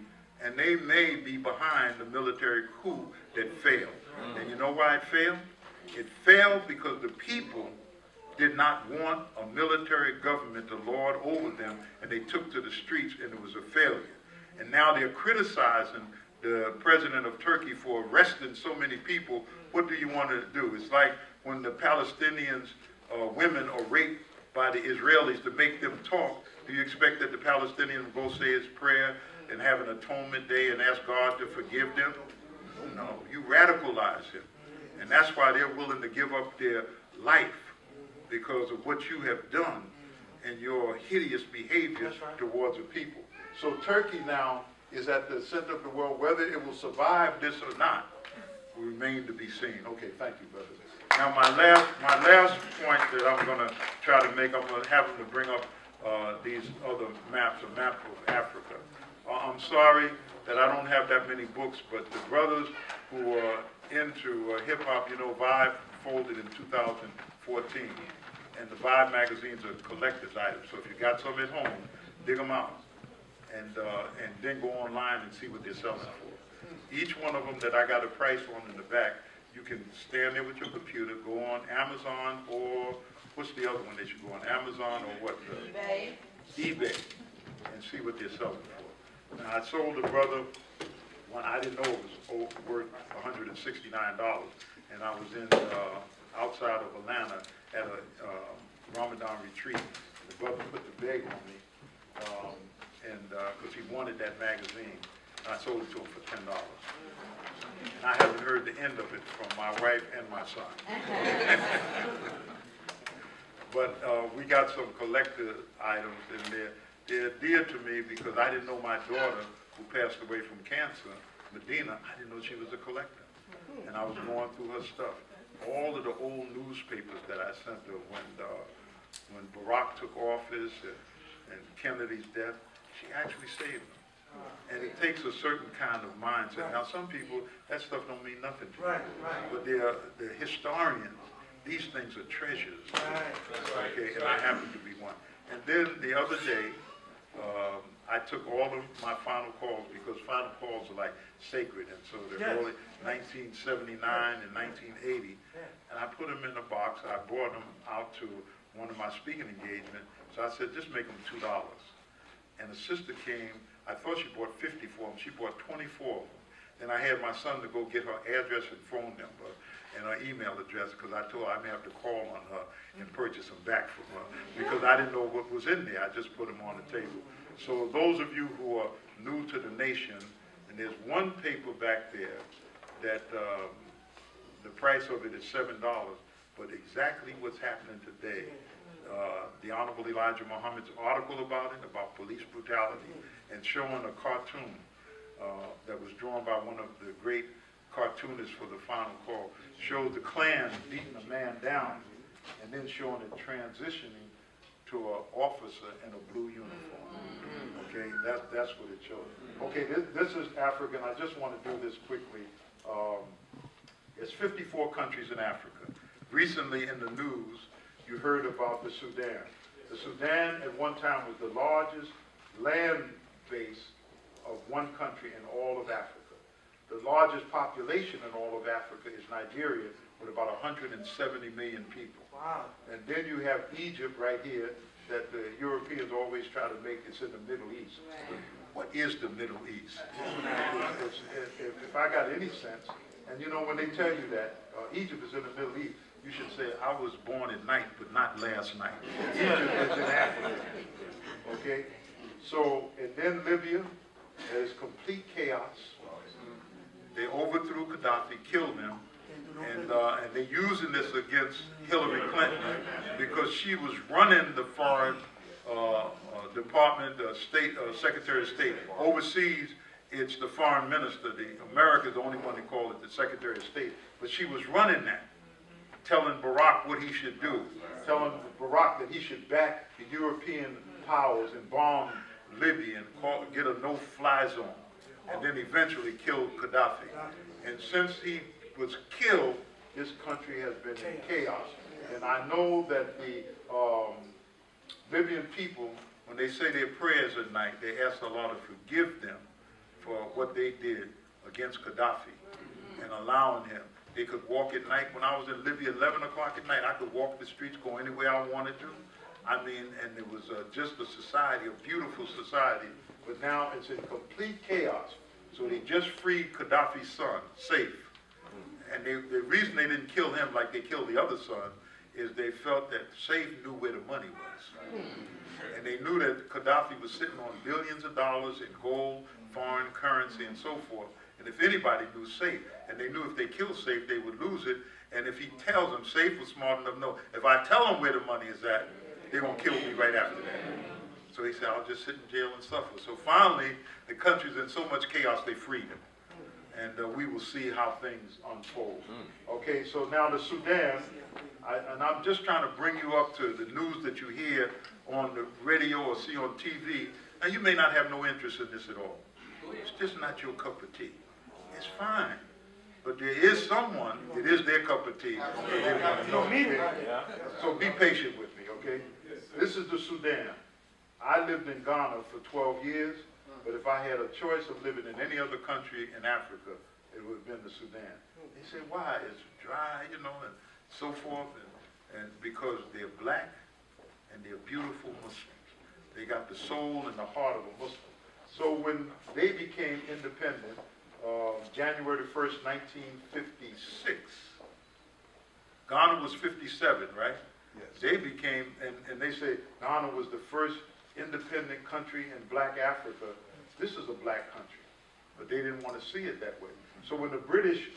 and they may be behind the military coup that failed. And you know why it failed? It failed because the people did not want a military government to lord over them, and they took to the streets, and it was a failure. And now they're criticizing the president of Turkey for arresting so many people. What do you want to do? It's like when the Palestinians, women are raped by the Israelis to make them talk. Do you expect that the Palestinian will go say his prayer and have an atonement day and ask God to forgive them? No, you radicalize him. And that's why they're willing to give up their life, because of what you have done and your hideous behavior towards the people. So Turkey now is at the center of the world. Whether it will survive this or not will remain to be seen. Okay, thank you, brother. Now my last point that I'm going to try to make, I'm going to have them to bring up these other maps, a map of Africa. I'm sorry that I don't have that many books, but the brothers who are into hip-hop, you know, Vibe folded in 2014. And the Vibe magazines are collector's items. So if you got some at home, dig them out. And then go online and see what they're selling for. Each one of them that I got a price on in the back, you can stand there with your computer, go on Amazon, or what's the other one that you go on? Amazon or what? eBay. eBay. And see what they're selling for. Now, I sold a brother one, I didn't know it was worth $169. And I was in outside of Atlanta at a Ramadan retreat. And the brother put the bag on me. Because he wanted that magazine. And I sold it to him for $10. And I haven't heard the end of it from my wife and my son. But we got some collector items, and they're dear to me because I didn't know my daughter, who passed away from cancer, Medina, I didn't know she was a collector. And I was going through her stuff. All of the old newspapers that I sent her when Barack took office and Kennedy's death, she actually saved them. And it takes a certain kind of mindset. Now, some people, that stuff don't mean nothing to them. But they're historians. These things are treasures. Okay, and I happen to be one. And then the other day, I took all of my final calls, because final calls are like sacred. And so they're early 1979 and 1980. And I put them in a box. I brought them out to one of my speaking engagements. So I said, just make them $2. And a sister came. I thought she bought 50 for them. She bought 24 of them. and I had my son to go get her address and phone number and her email address, because I told her I may have to call on her and purchase them back from her, because I didn't know what was in there. I just put them on the table. So those of you who are new to the nation, and there's one paper back there that the price of it is $7, but exactly what's happening today, the Honorable Elijah Muhammad's article about it, about police brutality, and showing a cartoon that was drawn by one of the great cartoonists for the Final Call, showed the Klan beating a man down, and then showing it transitioning to an officer in a blue uniform. Okay, that's what it shows. Okay, this is Africa, and I just want to do this quickly. It's 54 countries in Africa. Recently in the news, you heard about the Sudan. The Sudan at one time was the largest land base of one country in all of Africa. The largest population in all of Africa is Nigeria, with about 170 million people. Wow. And then you have Egypt right here, that the Europeans always try to make it's in the Middle East. Right. What is the Middle East? If I got any sense, and you know when they tell you that Egypt is in the Middle East, you should say, I was born at night, but not last night. Egypt is in Africa. Okay? So, and then Libya, there's complete chaos. They overthrew Gaddafi, killed him, and they're using this against Hillary Clinton because she was running the foreign department, state, Secretary of State. Overseas, it's the foreign minister. America's the only one that called it the Secretary of State, but she was running that, telling Barack what he should do, telling Barack that he should back the European powers and bomb Libya and get a no-fly zone, and then eventually kill Gaddafi. And since he was killed, this country has been in chaos. And I know that the Libyan people, when they say their prayers at night, they ask Allah to forgive them for what they did against Gaddafi and allowing him. They could walk at night. When I was in Libya, 11 o'clock at night, I could walk the streets, go anywhere I wanted to. I mean, and it was just a society, a beautiful society, but now it's in complete chaos. So they just freed Gaddafi's son, Saif. And the reason they didn't kill him like they killed the other son is they felt that Saif knew where the money was. And they knew that Gaddafi was sitting on billions of dollars in gold, foreign currency, and so forth. And if anybody knew Saif, and they knew if they killed Saif, they would lose it. And if he tells them, Saif was smart enough to know, if I tell them where the money is at, they're going to kill me right after that. So he said, I'll just sit in jail and suffer. So finally, the country's in so much chaos, they freed him. And we will see how things unfold. Okay, so now the Sudan, and I'm just trying to bring you up to the news that you hear on the radio or see on TV. Now, you may not have no interest in this at all. It's just not your cup of tea. It's fine. But there is someone, it is their cup of tea. They want to know. So be patient with me, okay? This is the Sudan. I lived in Ghana for 12 years, but if I had a choice of living in any other country in Africa, it would have been the Sudan. They say, why? It's dry, you know, and so forth, and because they're black and they're beautiful Muslims. They got the soul and the heart of a Muslim. So when they became independent, January 1st, 1956, Ghana was 57, right? Yes. They became, and they say Ghana was the first independent country in black Africa. This is a black country, but they didn't want to see it that way. So when the British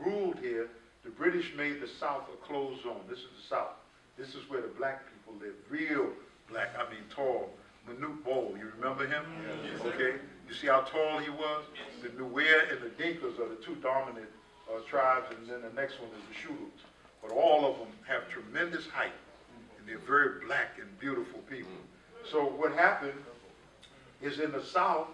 ruled here, the British made the South a closed zone. This is the South. This is where the black people live, real black, I mean tall. Manute Bol, you remember him? Yes. Okay. You see how tall he was? The Nuer and the Dinkas are the two dominant tribes, and then the next one is the Shulus. But all of them have tremendous height, and they're very black and beautiful people. So what happened is in the South,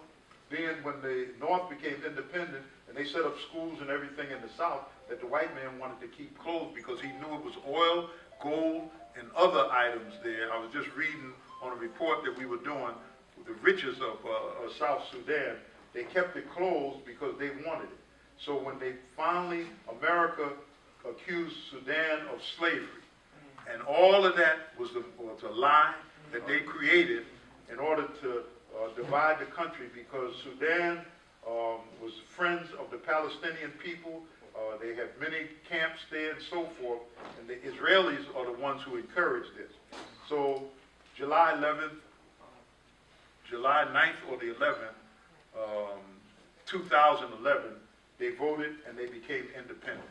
being when the North became independent, and they set up schools and everything in the South, that the white man wanted to keep closed because he knew it was oil, gold, and other items there. I was just reading on a report that we were doing, the riches of South Sudan. They kept it closed because they wanted it. So when they finally, America accused Sudan of slavery, and all of that was a lie that they created in order to divide the country, because Sudan was friends of the Palestinian people. They had many camps there and so forth, and the Israelis are the ones who encouraged this. So July 11th, July 9th or the 11th, 2011, they voted and they became independent.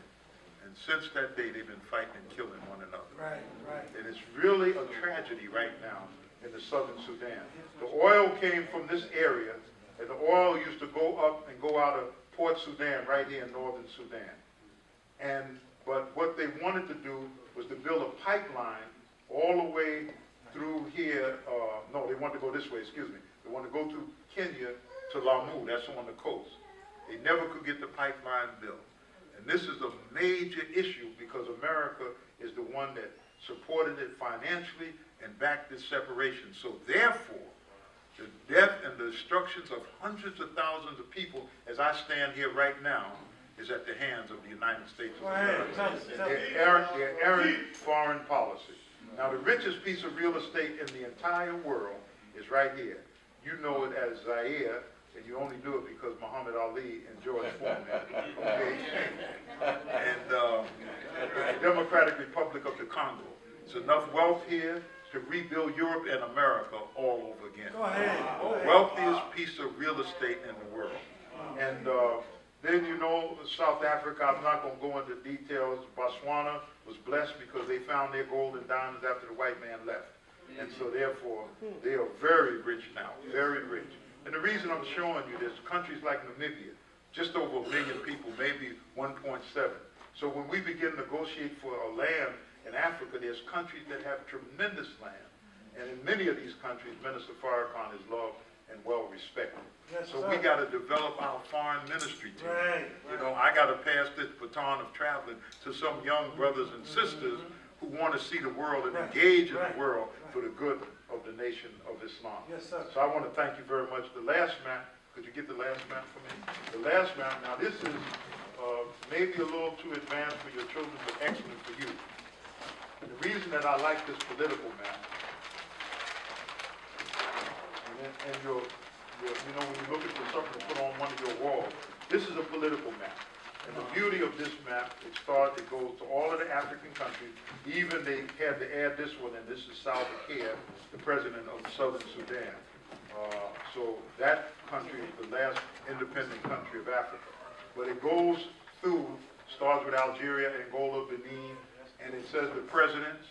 And since that day, they've been fighting and killing one another. Right, right. And it's really a tragedy right now in the southern Sudan. The oil came from this area, and the oil used to go up and go out of Port Sudan right here in northern Sudan. But what they wanted to do was to build a pipeline all the way through here. No, they wanted to go this way, excuse me. They wanted to go through Kenya to Lamu, that's on the coast. They never could get the pipeline built. And this is a major issue because America is the one that supported it financially and backed this separation. So therefore, the death and the destructions of hundreds of thousands of people, as I stand here right now, is at the hands of the United States of America. Their errant foreign policy. Now, the richest piece of real estate in the entire world is right here. You know it as Zaire, and you only do it because Muhammad Ali and George Foreman. Okay? And the Democratic Republic of the Congo. There's enough wealth here to rebuild Europe and America all over again. Go ahead. The wealthiest piece of real estate in the world. And then, you know, South Africa, I'm not going to go into details. Botswana was blessed because they found their gold and diamonds after the white man left. And so, therefore, they are very rich now, very rich. And the reason I'm showing you this, countries like Namibia, just over 1 million people, maybe 1.7. So when we begin to negotiate for a land in Africa, there's countries that have tremendous land. And in many of these countries, Minister Farrakhan is loved and well respected. Yes, so sir. we got to develop our foreign ministry team. Right, You know, I got to pass this baton of traveling to some young brothers and sisters who want to see the world and engage in the world for the good of the nation of Islam. Yes, sir. So I want to thank you very much. The last map, could you get the last map for me? The last map, now this is maybe a little too advanced for your children, but excellent for you. And the reason that I like this political map, and you know, when you look at something to put on one of your walls, this is a political map. And the beauty of this map, it goes to all of the African countries. Even they had to add this one, and this is Salva Kiir, the president of Southern Sudan. So that country is the last independent country of Africa. But it goes through, starts with Algeria, Angola, Benin, and it says the presidents.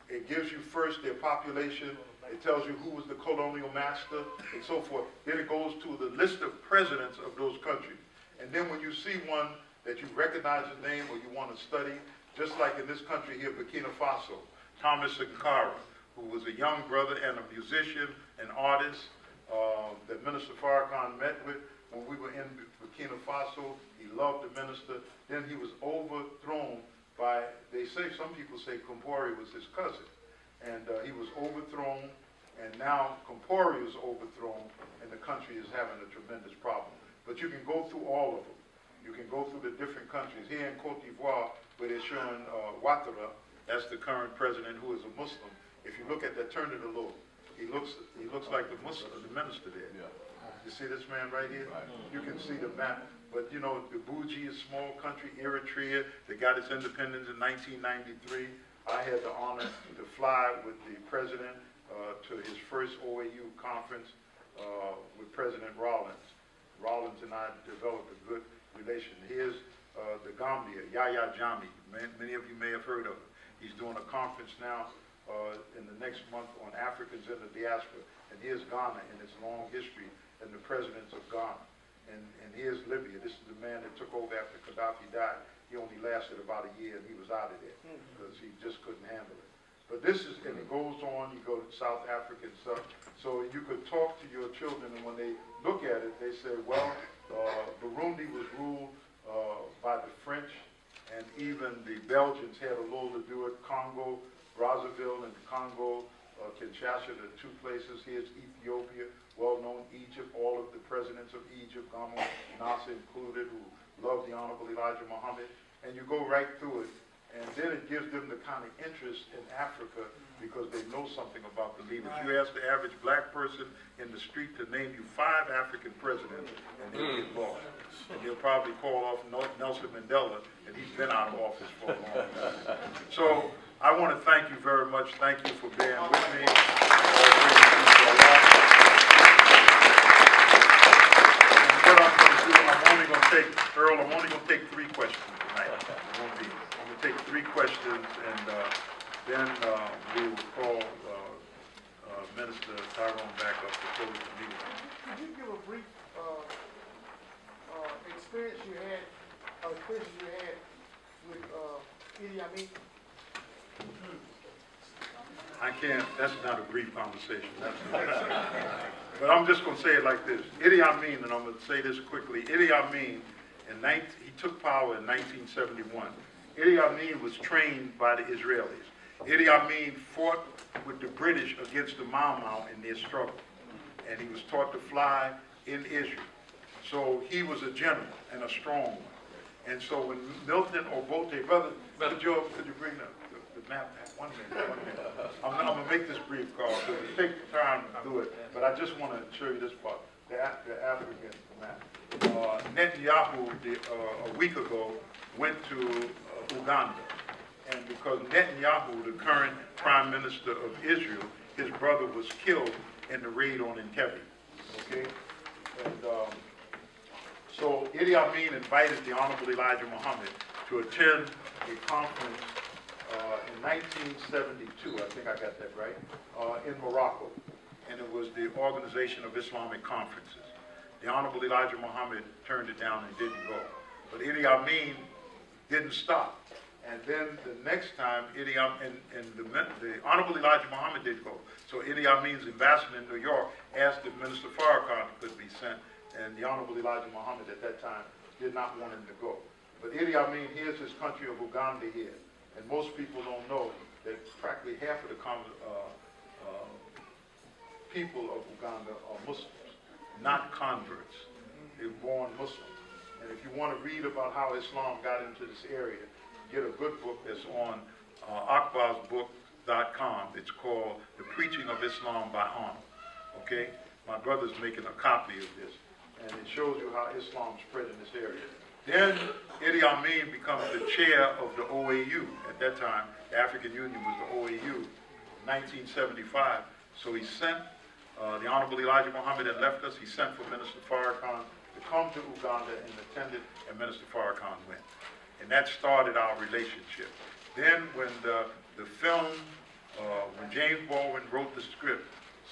It gives you first their population. It tells you who was the colonial master, and so forth. Then it goes to the list of presidents of those countries. And then when you see one that you recognize his name or you want to study, just like in this country here, Burkina Faso, Thomas Sankara, who was a young brother and a musician, an artist that Minister Farrakhan met with when we were in Burkina Faso. He loved the minister. Then he was overthrown by, some people say Compaoré was his cousin. And he was overthrown, and now Compaoré is overthrown, and the country is having a tremendous problem. But you can go through all of them. You can go through the different countries. Here in Cote d'Ivoire, where they're showing Ouattara, that's the current president who is a Muslim. If you look at that, turn it a little. He looks like the Muslim, the minister there. Yeah. You see this man right here? Right. You can see the map. But you know, the Buji is a small country, Eritrea, that got its independence in 1993. I had the honor to fly with the president to his first OAU conference with President Rawlings. Rawlings and I developed a good relation. Here's the Gambia, Yahya Jammeh. Many of you may have heard of him. He's doing a conference now in the next month on Africans in the diaspora. And here's Ghana and its long history and the presidents of Ghana. And here's Libya. This is the man that took over after Gaddafi died. He only lasted about a year and he was out of there because he just couldn't handle it. But this is, and it goes on, you go to South Africa and stuff. So you could talk to your children, and when they look at it, they say, well, Burundi was ruled by the French, and even the Belgians had a little to do with Congo, Brazzaville, and Congo, Kinshasa, the two places. Here's Ethiopia, well-known Egypt, all of the presidents of Egypt, Gamal Nasser included, who loved the Honorable Elijah Muhammad. And you go right through it, and then it gives them the kind of interest in Africa because they know something about the leaders. You ask the average black person in the street to name you 5 African presidents, and they'll get lost. And they'll probably call off Nelson Mandela, and he's been out of office for a long time. So I want to thank you very much. Thank you for bearing with me. And what I'm going to do, I'm only going to take 3 questions tonight. I'm going to take 3 questions, and then we will call Minister Tyrone back up to close the meeting. Could you give a brief experience you had with Idi Amin? I can't, that's not a brief conversation. But I'm just going to say it like this. Idi Amin, and I'm going to say this quickly, Idi Amin, he took power in 1971. Idi Amin was trained by the Israelis. Idi Amin fought with the British against the Mau Mau in their struggle. And he was taught to fly in Israel. So he was a general and a strong one. And so when Milton Obote, brother, could you bring the map back? 1 minute. I'm going to make this brief, Carl, because it takes time to do it. But I just want to show you this part, the African map. Netanyahu, a week ago, went to Uganda. And because Netanyahu, the current prime minister of Israel, his brother was killed in the raid on Entebbe. Okay? And so Idi Amin invited the Honorable Elijah Muhammad to attend a conference in 1972, I think I got that right, in Morocco. And it was the Organization of Islamic Conferences. The Honorable Elijah Muhammad turned it down and didn't go. But Idi Amin didn't stop. And then the next time, the Honorable Elijah Muhammad did go. So Idi Amin's ambassador in New York asked if Minister Farrakhan could be sent, and the Honorable Elijah Muhammad at that time did not want him to go. But Idi Amin, here's his country of Uganda here. And most people don't know that practically half of the people of Uganda are Muslims, not converts. They were born Muslims. And if you want to read about how Islam got into this area, get a good book that's on akbarsbook.com. It's called The Preaching of Islam by Honor. Okay? My brother's making a copy of this. And it shows you how Islam spread in this area. Then Idi Amin becomes the chair of the OAU. At that time, the African Union was the OAU, 1975. So he sent, the Honorable Elijah Muhammad had left us, he sent for Minister Farrakhan to come to Uganda and attended, and Minister Farrakhan went. And that started our relationship. Then when the film, when James Baldwin wrote the script,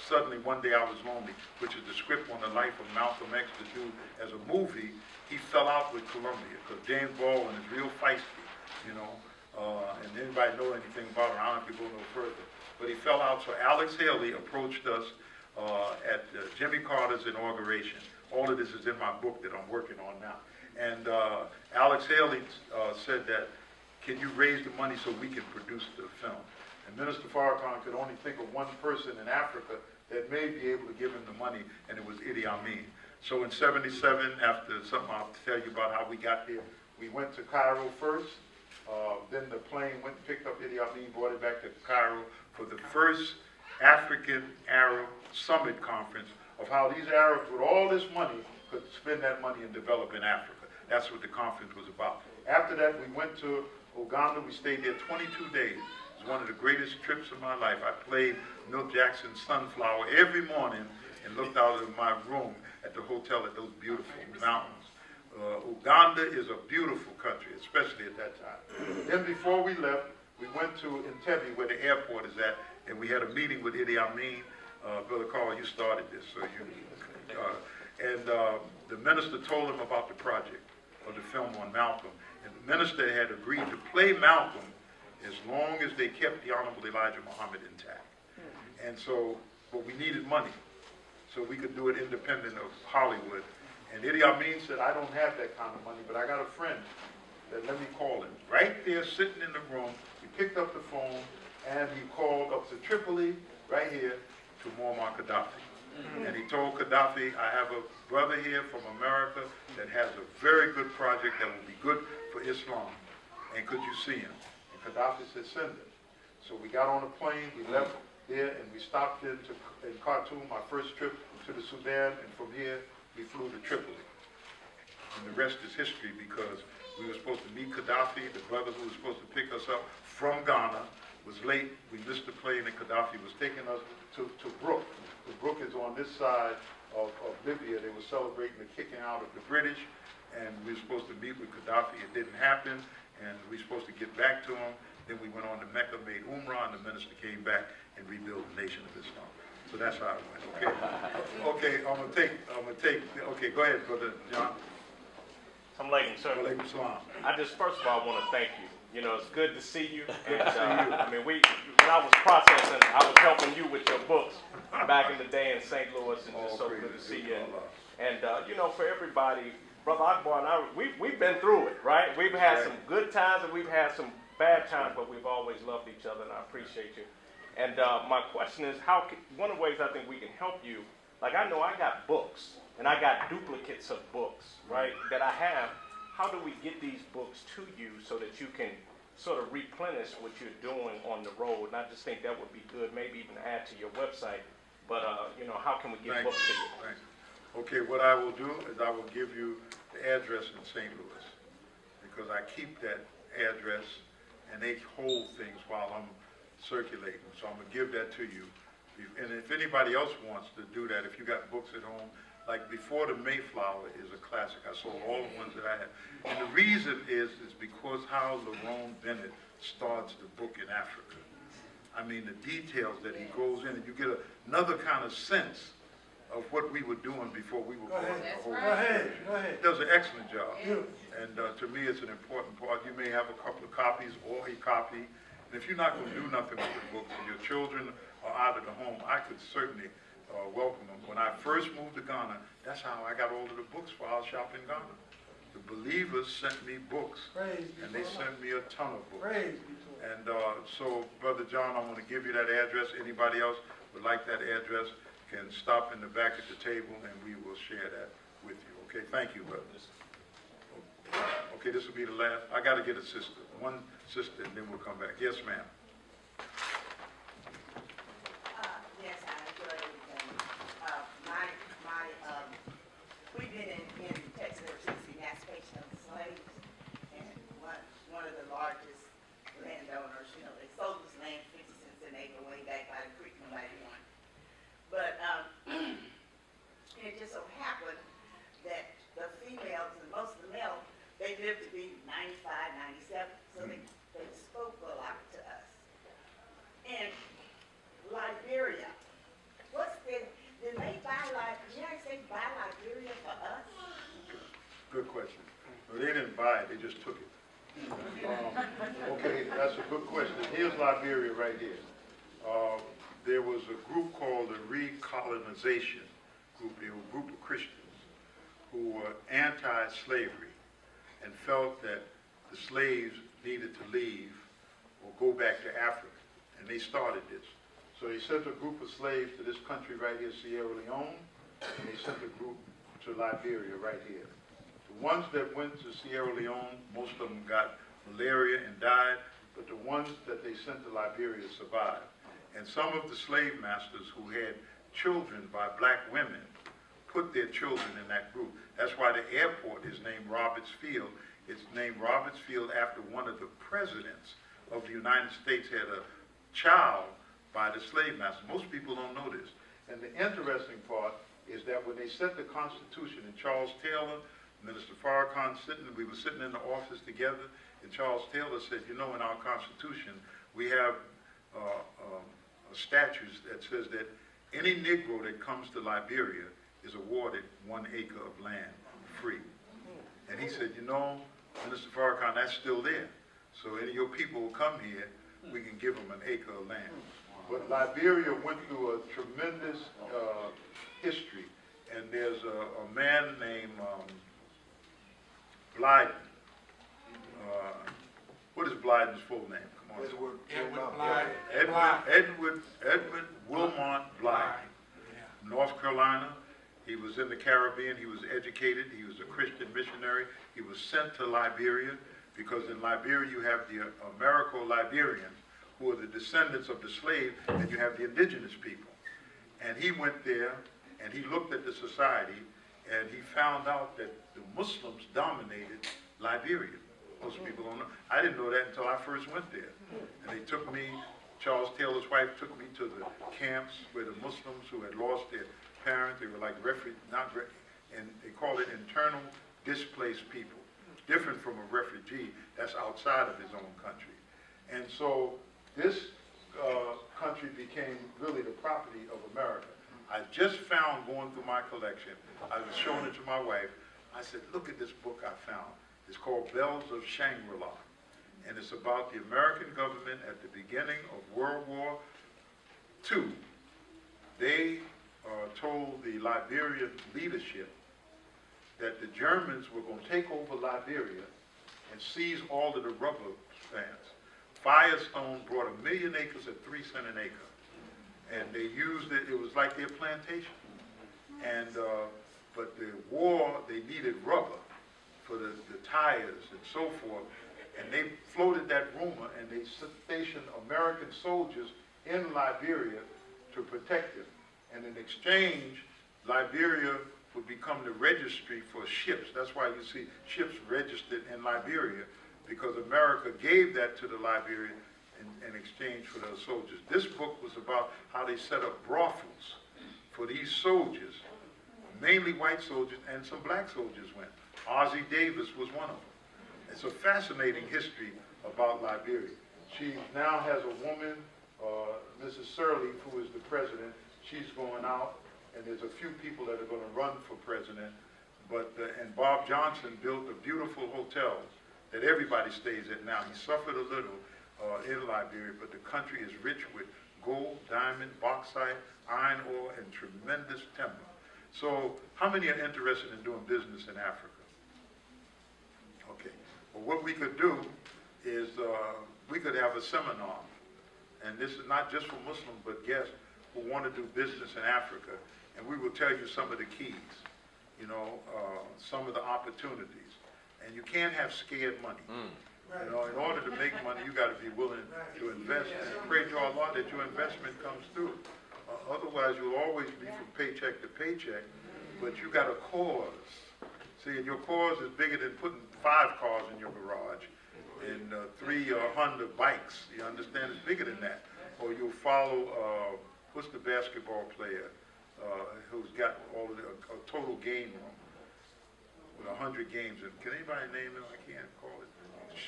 Suddenly One Day I Was Lonely, which is the script on the life of Malcolm X to do as a movie, he fell out with Columbia because James Baldwin is real feisty, you know, and anybody know anything about him, I don't have to go no further. But he fell out, so Alex Haley approached us at Jimmy Carter's inauguration. All of this is in my book that I'm working on now. And Alex Haley said that, can you raise the money so we can produce the film? And Minister Farrakhan could only think of one person in Africa that may be able to give him the money, and it was Idi Amin. So in '77, after something I'll tell you about how we got there, we went to Cairo first. Then the plane went and picked up Idi Amin, brought it back to Cairo for the first African-Arab Summit Conference of how these Arabs with all this money could spend that money and develop in Africa. That's what the conference was about. After that, we went to Uganda. We stayed there 22 days. It was one of the greatest trips of my life. I played Milt Jackson's Sunflower every morning and looked out of my room at the hotel at those beautiful mountains. Uganda is a beautiful country, especially at that time. Then before we left, we went to Entebbe, where the airport is at, and we had a meeting with Idi Amin. Brother Carl, you started this, so the minister told him about the project of the film on Malcolm. And the minister had agreed to play Malcolm as long as they kept the Honorable Elijah Muhammad intact. And so, but we needed money, so we could do it independent of Hollywood. And Idi Amin said, I don't have that kind of money, but I got a friend that let me call him. Right there, sitting in the room, he picked up the phone, and he called up to Tripoli, right here, to Muammar Gaddafi. And he told Gaddafi, I have a brother here from America that has a very good project that will be good for Islam. And could you see him? And Gaddafi said, send him. So we got on a plane, we left here, and we stopped in Khartoum, my first trip to the Sudan, and from here, we flew to Tripoli. And the rest is history, because we were supposed to meet Gaddafi, the brother who was supposed to pick us up from Ghana, was late. We missed the plane, and Gaddafi was taking us to Brook. The Brook is on this side of Libya. They were celebrating the kicking out of the British, and we were supposed to meet with Gaddafi. It didn't happen, and we were supposed to get back to him. Then we went on to Mecca, made Umrah, and the minister came back and rebuilt the Nation of Islam. So that's how it went, okay? Okay, okay, go ahead, Brother John. Assalamu sir. Walaikum salam. I just, first of all, want to thank you. You know, it's good to see you. And, I mean, when I was processing, I was helping you with your books back in the day in St. Louis, and just so good to see you. And you know, for everybody, Brother Akbar and I, we've been through it, right? We've had some good times and we've had some bad times, but we've always loved each other, and I appreciate you. And my question is, one of the ways I think we can help you, like I know I got books, and I got duplicates of books, right, that I have. How do we get these books to you so that you can sort of replenish what you're doing on the road? And I just think that would be good, maybe even add to your website. But, you know, how can we get books to you? Thanks. Okay, what I will do is I will give you the address in St. Louis, because I keep that address, and they hold things while I'm circulating. So I'm going to give that to you. And if anybody else wants to do that, if you got books at home, like Before the Mayflower is a classic. I sold all the ones that I have. And the reason is because how Lerone Bennett starts the book in Africa. I mean, the details that he goes in, and you get another kind of sense of what we were doing before we were born. Go ahead. He does an excellent job. And to me, it's an important part. You may have a couple of copies or a copy. And if you're not going to do nothing with the books and your children are out of the home, I could certainly welcome them. When I first moved to Ghana, that's how I got all of the books for our shop in Ghana. The believers sent me books, and they sent me a ton of books. And so, Brother John, I'm going to give you that address. Anybody else would like that address can stop in the back at the table, and we will share that with you. Okay, thank you, brother. Okay, this will be the last. I got to get a sister. One sister, and then we'll come back. Yes, ma'am. Yes, I enjoy everything. We've been in Texas since the emancipation of the slaves, and one of the largest landowners, you know, they sold this land 50 cents an acre way back by the creek, nobody wanted. But it just so happened that the females and most of the males, they lived to be 95, 97, so they spoke a lot to us. And Liberia, did they buy the United States buy Liberia for us? Good question. Well, they didn't buy it, they just took it. Okay, that's a good question. Here's Liberia right here. There was a group called the Recolonization group. They were a group of Christians who were anti-slavery and felt that the slaves needed to leave or go back to Africa. And they started this. So they sent a group of slaves to this country right here, Sierra Leone, and they sent a group to Liberia right here. The ones that went to Sierra Leone, most of them got malaria and died, but the ones that they sent to Liberia survived. And some of the slave masters who had children by black women put their children in that group. That's why the airport is named Roberts Field. It's named Roberts Field after one of the presidents of the United States had a child by the slave master. Most people don't know this. And the interesting part is that when they set the Constitution, and Charles Taylor, Minister Farrakhan we were sitting in the office together, and Charles Taylor said, you know, in our Constitution, we have a statute that says that any Negro that comes to Liberia is awarded 1 acre of land free. And he said, you know, Minister Farrakhan, that's still there. So any of your people will come here, we can give them an acre of land. But Liberia went through a tremendous history, and there's a man named Blyden. What is Blyden's full name? Come on. Edward Wilmot Blyden. North Carolina. He was in the Caribbean. He was educated. He was a Christian missionary. He was sent to Liberia because in Liberia you have the Americo-Liberians who are the descendants of the slave, and you have the indigenous people. And he went there, and he looked at the society, and he found out that the Muslims dominated Liberia. Most people don't know. I didn't know that until I first went there. And they took me, Charles Taylor's wife took me to the camps where the Muslims who had lost their parents, they were like and they called it internal displaced people. Different from a refugee that's outside of his own country. And so this country became really the property of America. I just found, going through my collection, I was showing it to my wife, I said, look at this book I found. It's called Bells of Shangri-La. And it's about the American government at the beginning of World War II. They told the Liberian leadership that the Germans were going to take over Liberia and seize all of the rubber plants. Firestone brought 1 million acres at 3 cents an acre. And they used it, it was like their plantation. And, but the war, they needed rubber for the tires and so forth. And they floated that rumor, and they stationed American soldiers in Liberia to protect them. And in exchange, Liberia would become the registry for ships. That's why you see ships registered in Liberia, because America gave that to the Liberian in exchange for those soldiers. This book was about how they set up brothels for these soldiers, mainly white soldiers, and some black soldiers went. Ozzie Davis was one of them. It's a fascinating history about Liberia. She now has a woman, Mrs. Sirleaf, who is the president. She's going out, and there's a few people that are going to run for president. But and Bob Johnson built a beautiful hotel that everybody stays at now. He suffered a little in Liberia, but the country is rich with gold, diamond, bauxite, iron ore, and tremendous timber. So how many are interested in doing business in Africa? Okay. Well, what we could do is we could have a seminar, and this is not just for Muslims, but guests who want to do business in Africa, and we will tell you some of the keys, you know, some of the opportunities. And you can't have scared money. You know, in order to make money, you got to be willing to invest, and pray to Allah that your investment comes through. Otherwise, you'll always be from paycheck to paycheck, but you got a cause. See, and your cause is bigger than putting 5 cars in your garage and 3 Honda bikes. You understand? It's bigger than that. Or you'll follow, what's the basketball player who's got all of a total game room with 100 games in. Can anybody name him? I can't call it.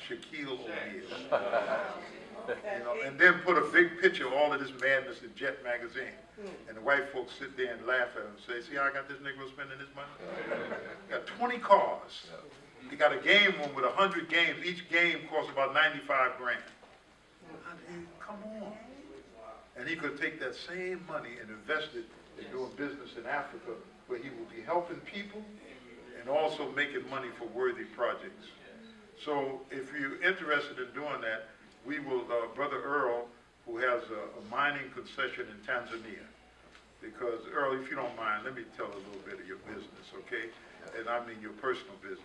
Shaquille O'Neal. You know, and then put a big picture of all of this madness in Jet magazine. And the white folks sit there and laugh at him and say, see how I got this Negro spending his money? He got 20 cars. He got a game room with 100 games. Each game costs about 95 grand. I mean, come on. And he could take that same money and invest it in doing business in Africa, where he will be helping people and also making money for worthy projects. So if you're interested in doing that, we will, Brother Earl, who has a mining concession in Tanzania, because Earl, if you don't mind, let me tell a little bit of your business, okay? And I mean your personal business.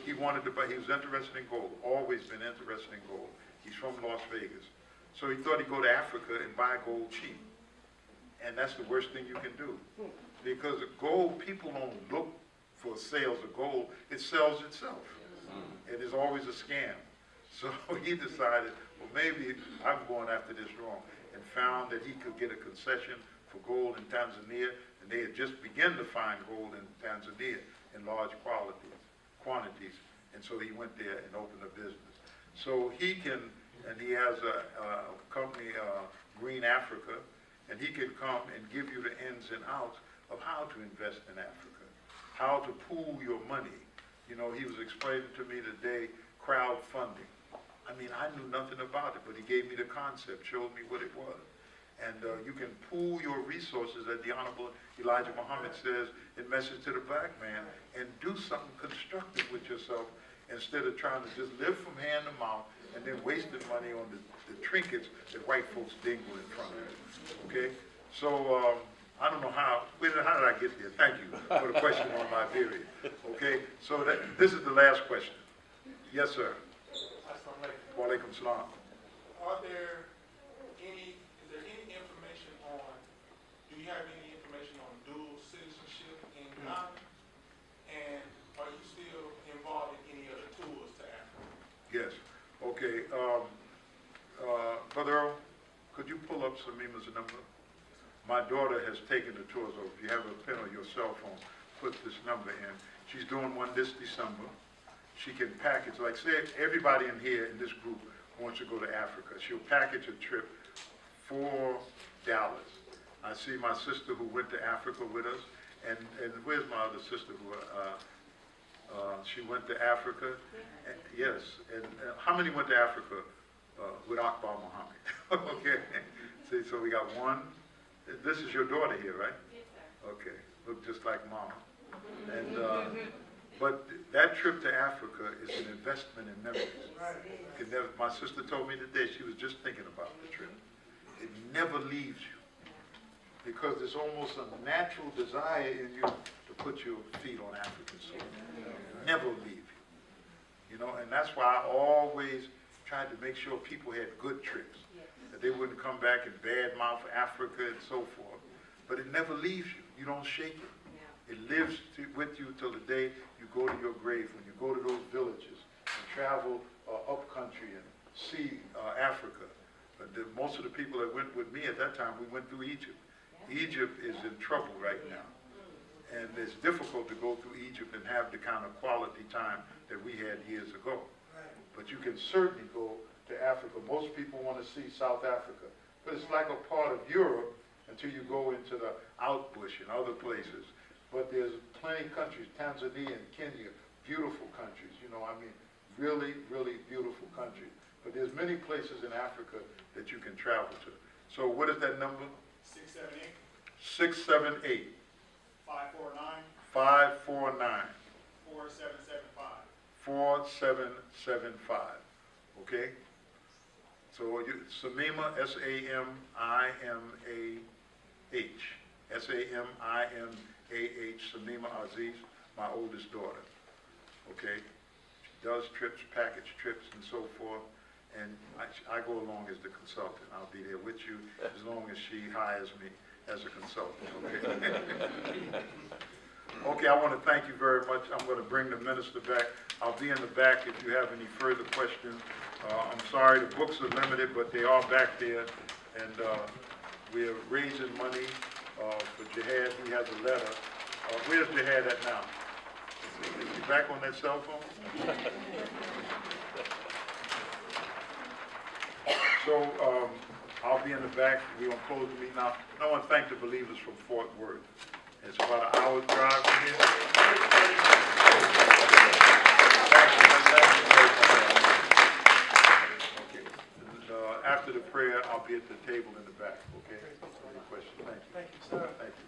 He wanted to buy, he was interested in gold, always been interested in gold. He's from Las Vegas. So he thought he'd go to Africa and buy gold cheap. And that's the worst thing you can do. Because gold, people don't look for sales of gold, it sells itself. It is always a scam. So he decided, well, maybe I'm going after this wrong, and found that he could get a concession for gold in Tanzania, and they had just begun to find gold in Tanzania in large quantities, and so he went there and opened a business. So he can, and he has a company, Green Africa, and he can come and give you the ins and outs of how to invest in Africa, how to pool your money. You know, he was explaining to me today crowdfunding. I mean, I knew nothing about it, but he gave me the concept, showed me what it was. And you can pool your resources, as the Honorable Elijah Muhammad says in Message to the Black Man, and do something constructive with yourself instead of trying to just live from hand to mouth and then wasting money on the trinkets that white folks dingle in front of you. Okay? So, I don't know how did I get there? Thank you for the question on Liberia. Okay, so this is the last question. Yes, sir. Assalamu alaikum. Wa alaikum salam. Are there Yes, okay, Brother Earl, could you pull up Samima's number? My daughter has taken the tour, so if you have a pen or your cell phone, put this number in. She's doing one this December. She can package, like say everybody in here in this group wants to go to Africa. She'll package a trip for Dallas. I see my sister who went to Africa with us, and where's my other sister who, she went to Africa? Yes, and how many went to Africa with Akbar Muhammad? Okay, see, so we got one. This is your daughter here, right? Yes, sir. Okay, look just like Mama. And, but that trip to Africa is an investment in memories. My sister told me today she was just thinking about the trip. It never leaves you because there's almost a natural desire in you to put your feet on African soil. Never leave you. You know, and that's why I always tried to make sure people had good trips, that they wouldn't come back and badmouth Africa and so forth. But it never leaves you. You don't shake it. It lives with you till the day you go to your grave. When you go to those villages and travel up country and see Africa. Most of the people that went with me at that time, we went through Egypt. Egypt is in trouble right now. And it's difficult to go through Egypt and have the kind of quality time that we had years ago. But you can certainly go to Africa. Most people want to see South Africa. But it's like a part of Europe until you go into the outbush and other places. But there's plenty of countries, Tanzania and Kenya, beautiful countries, you know, I mean, really, really beautiful countries. But there's many places in Africa that you can travel to. So what is that number? 678. 678. 549. 549. 4775. 4775. Okay? So Samima, S-A-M-I-M-A-H. S-A-M-I-M-A-H, Samima Aziz, my oldest daughter. Okay? She does trips, package trips, and so forth. And I go along as the consultant. I'll be there with you as long as she hires me as a consultant. Okay? Okay, I want to thank you very much. I'm going to bring the minister back. I'll be in the back if you have any further questions. I'm sorry, the books are limited, but they are back there. And we are raising money for Jihad. He has a letter. Where's Jihad at now? Is he back on that cell phone? So I'll be in the back. We're going to close the meeting now. I want to thank the believers from Fort Worth. It's about an hour's drive from here. Thank you very much. Okay. After the prayer, I'll be at the table in the back. Okay? Any questions? Thank you. Thank you, sir. Thank you.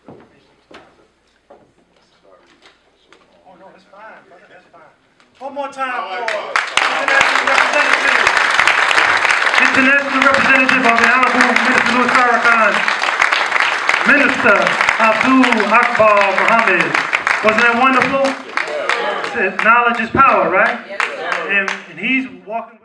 Sorry. Oh, no, that's fine, brother, that's fine. One more time for International Representative of the Honorable Minister Louis Farrakhan, Minister Abdul Akbar Muhammad. Wasn't that wonderful? Knowledge is power, right? And he's walking with